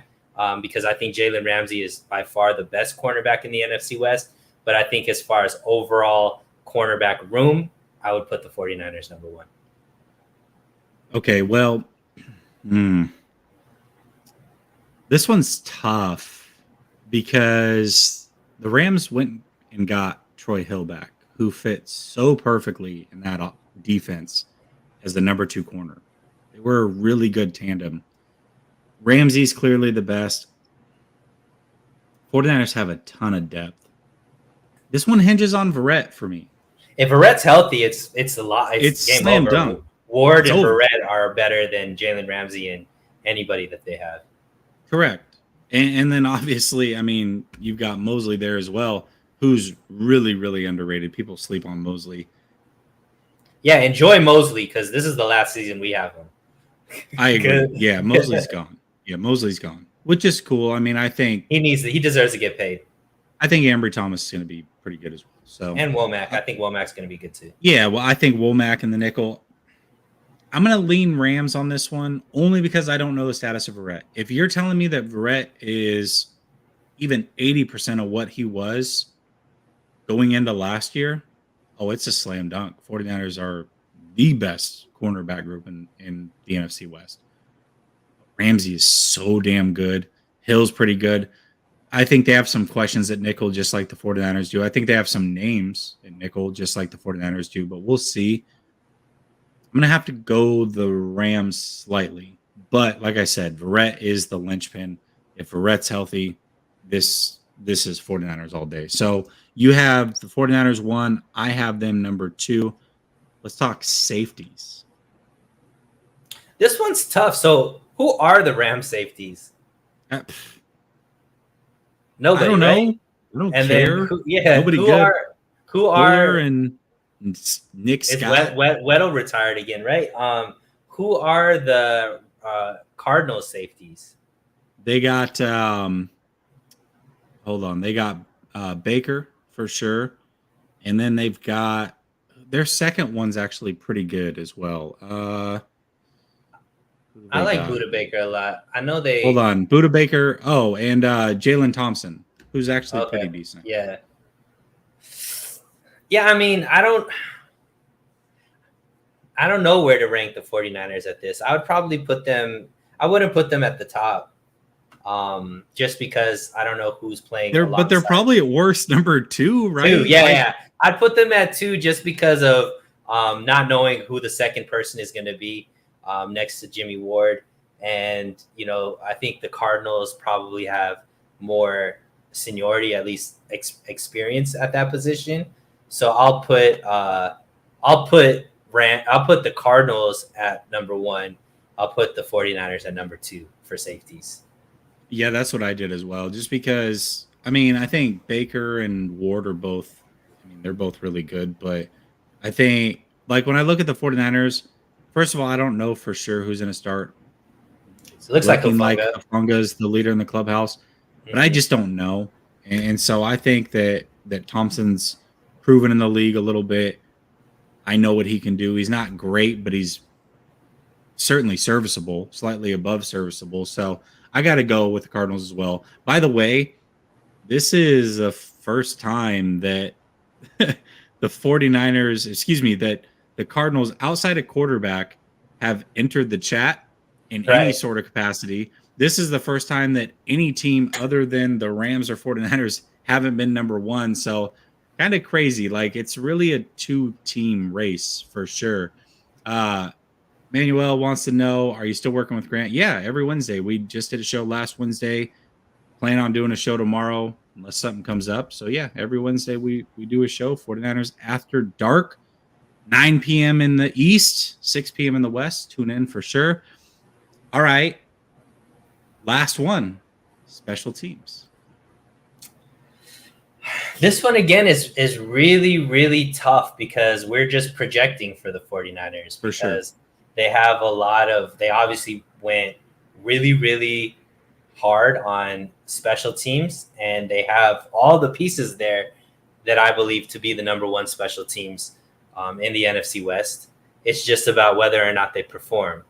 because I think Jalen Ramsey is by far the best cornerback in the NFC West. But I think as far as overall cornerback room, I would put the 49ers number one. Okay, well, this one's tough because the Rams went and got Troy Hill back, who fits so perfectly in that defense as the number two corner. They were a really good tandem. Ramsey's clearly the best. 49ers have a ton of depth. This one hinges on Verrett for me. If Verrett's healthy, it's a lot. It's game slam over. dunk. Ward It's and over. Verrett are better than Jalen Ramsey and anybody that they have. Correct. And then obviously, I mean, you've got Mosley there as well, who's really, really underrated. People sleep on Mosley. Yeah, enjoy Mosley because this is the last season we have him. I agree. Yeah, Mosley's gone. Yeah, Mosley's gone, which is cool. I mean, I think he deserves to get paid. I think Ambry Thomas is going to be pretty good as well. So And Womack. I think Womack's going to be good too. Yeah, well, I think Womack and the nickel. I'm going to lean Rams on this one only because I don't know the status of Verrett. If you're telling me that Verrett is even 80% of what he was going into last year, oh, it's a slam dunk. 49ers are the best cornerback group in the NFC West. Ramsey is so damn good. Hill's pretty good. I think they have some questions at nickel just like the 49ers do. I think they have some names at nickel just like the 49ers do, but we'll see. I'm going to have to go the Rams slightly. But like I said, Verrett is the linchpin. If Verrett's healthy, this is 49ers all day. So you have the 49ers one. I have them number two. Let's talk safeties. This one's tough. So who are the Rams safeties? Nobody. I don't know. Right? I don't and care. Then, Nobody who good. Who are and Nick it's Scott. Weddle retired again, right? Who are the Cardinals safeties? They got hold on. They got Baker for sure. And then they've got their second one's actually pretty good as well. I like Buda Baker a lot. I know they hold on. Buda Baker. Oh, and Jalen Thompson, who's actually pretty decent. Yeah. Yeah, I mean, I don't know where to rank the 49ers at this. I would probably I wouldn't put them at the top. Just because I don't know who's playing. But they're probably at worst number two, right? Two, yeah. I'd put them at two just because of not knowing who the second person is going to be next to Jimmy Ward. And, I think the Cardinals probably have more seniority, at least experience at that position. So I'll put the Cardinals at number one. I'll put the 49ers at number two for safeties. Yeah, that's what I did as well. Just because, I mean, I think Baker and Ward are both, they're both really good. But I think, like, when I look at the 49ers, first of all, I don't know for sure who's going to start So it looks like Hufanga's the leader in the clubhouse, but I just don't know. And so I think that Thompson's proven in the league a little bit. I know what he can do. He's not great, but he's certainly serviceable, slightly above serviceable. So I got to go with the Cardinals as well. By the way, this is the first time that the 49ers, that the Cardinals outside of quarterback have entered the chat in any sort of capacity. This is the first time that any team other than the Rams or 49ers haven't been number one. So kind of crazy. Like, it's really a 2-team race for sure. Manuel wants to know, are you still working with Grant? Yeah, every Wednesday. We just did a show last Wednesday. Plan on doing a show tomorrow unless something comes up. So, yeah, every Wednesday we do a show, 49ers After Dark, 9 p.m. in the East, 6 p.m. in the West. Tune in for sure. All right. Last one, special teams. This one, again, is really, really tough because we're just projecting for the 49ers. For sure. They have they obviously went really, really hard on special teams, and they have all the pieces there that I believe to be the number one special teams in the NFC West. It's just about whether or not they perform.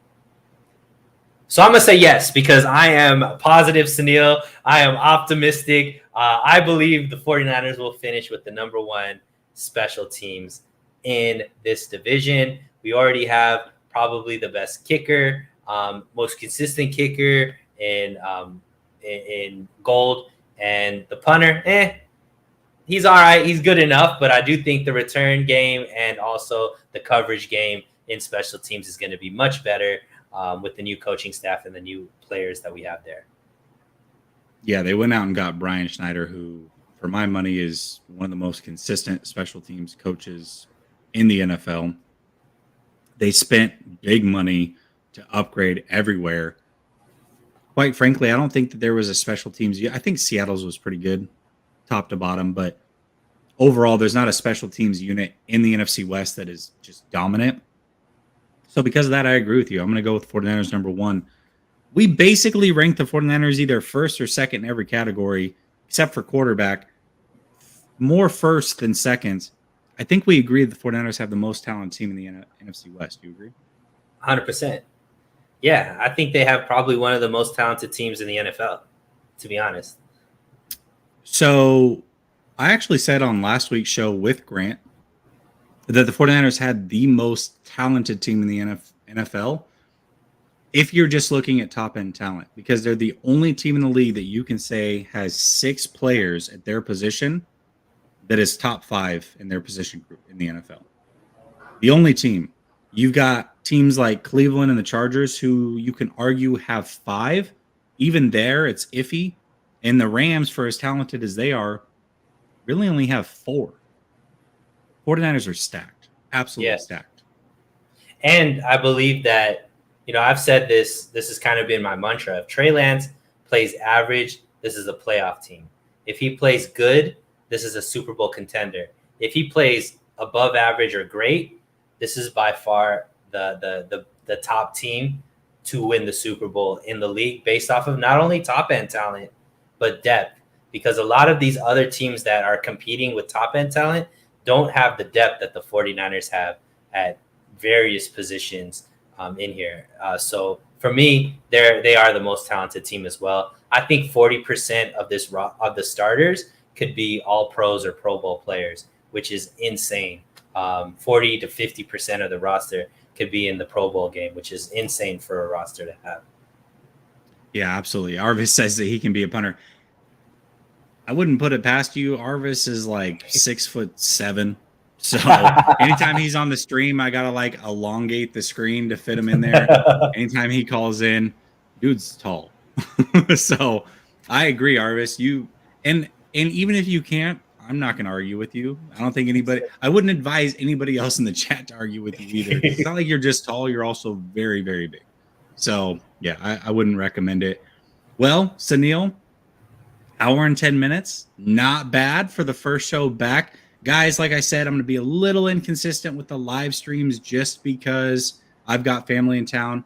So I'm going to say yes, because I am positive, Suneil. I am optimistic. I believe the 49ers will finish with the number one special teams in this division. We already have probably the best kicker, most consistent kicker in gold, and the punter, he's all right. He's good enough, but I do think the return game and also the coverage game in special teams is going to be much better with the new coaching staff and the new players that we have there. Yeah, they went out and got Brian Schneider, who, for my money, is one of the most consistent special teams coaches in the NFL. They spent big money to upgrade everywhere. Quite frankly, I don't think that there was a special teams. I think Seattle's was pretty good, top to bottom, but overall, there's not a special teams unit in the NFC West that is just dominant. So because of that, I agree with you. I'm going to go with 49ers number one. We basically ranked the 49ers either first or second in every category, except for quarterback. More first than second. I think we agree that the 49ers have the most talented team in the NFC West. Do you agree? 100%. Yeah, I think they have probably one of the most talented teams in the NFL, to be honest. So I actually said on last week's show with Grant that the 49ers had the most talented team in the NFL if you're just looking at top-end talent, because they're the only team in the league that you can say has 6 players at their position that is top 5 in their position group in the NFL. The only team. You've got teams like Cleveland and the Chargers, who you can argue have 5. Even there, it's iffy. And the Rams, for as talented as they are, really only have 4. 49ers are stacked. Absolutely stacked. And I believe that, I've said this has kind of been my mantra. If Trey Lance plays average, this is a playoff team. If he plays good, this is a Super Bowl contender. If he plays above average or great, this is by far the top team to win the Super Bowl in the league based off of not only top-end talent, but depth. Because a lot of these other teams that are competing with top-end talent don't have the depth that the 49ers have at various positions in here. So for me, they are the most talented team as well. I think 40% of the starters could be all pros or Pro Bowl players, which is insane. 40 to 50% of the roster could be in the Pro Bowl game, which is insane for a roster to have. Yeah, absolutely. Arvis says that he can be a punter. I wouldn't put it past you. Arvis is like 6'7". So anytime he's on the stream, I gotta like elongate the screen to fit him in there. Anytime he calls in, dude's tall. So I agree, Arvis. And even if you can't, I'm not gonna argue with you. I wouldn't advise anybody else in the chat to argue with you either. It's not like you're just tall, you're also very, very big. So yeah, I wouldn't recommend it. Well, Suneil, hour and 10 minutes. Not bad for the first show back. Guys, like I said, I'm going to be a little inconsistent with the live streams just because I've got family in town.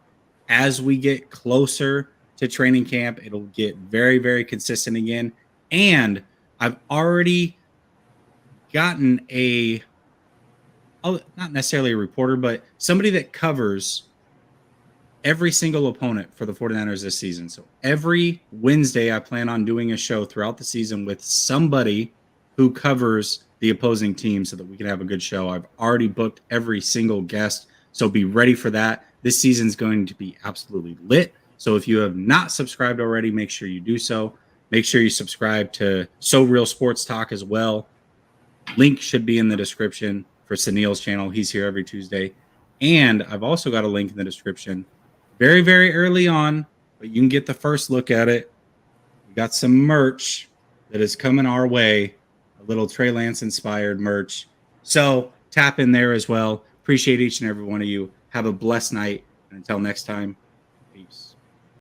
as we get closer to training camp, it'll get very, very consistent again. And I've already gotten not necessarily a reporter, but somebody that covers every single opponent for the 49ers this season. So every Wednesday, I plan on doing a show throughout the season with somebody who covers the opposing team so that we can have a good show. I've already booked every single guest, so be ready for that. This season's going to be absolutely lit. So if you have not subscribed already, make sure you do so. Make sure you subscribe to So Real Sports Talk as well. Link should be in the description for Suneil's channel. He's here every Tuesday. And I've also got a link in the description very, very early on, but you can get the first look at it. We got some merch that is coming our way, a little Trey Lance inspired merch. So tap in there as well. Appreciate each and every one of you. Have a blessed night. And until next time, peace.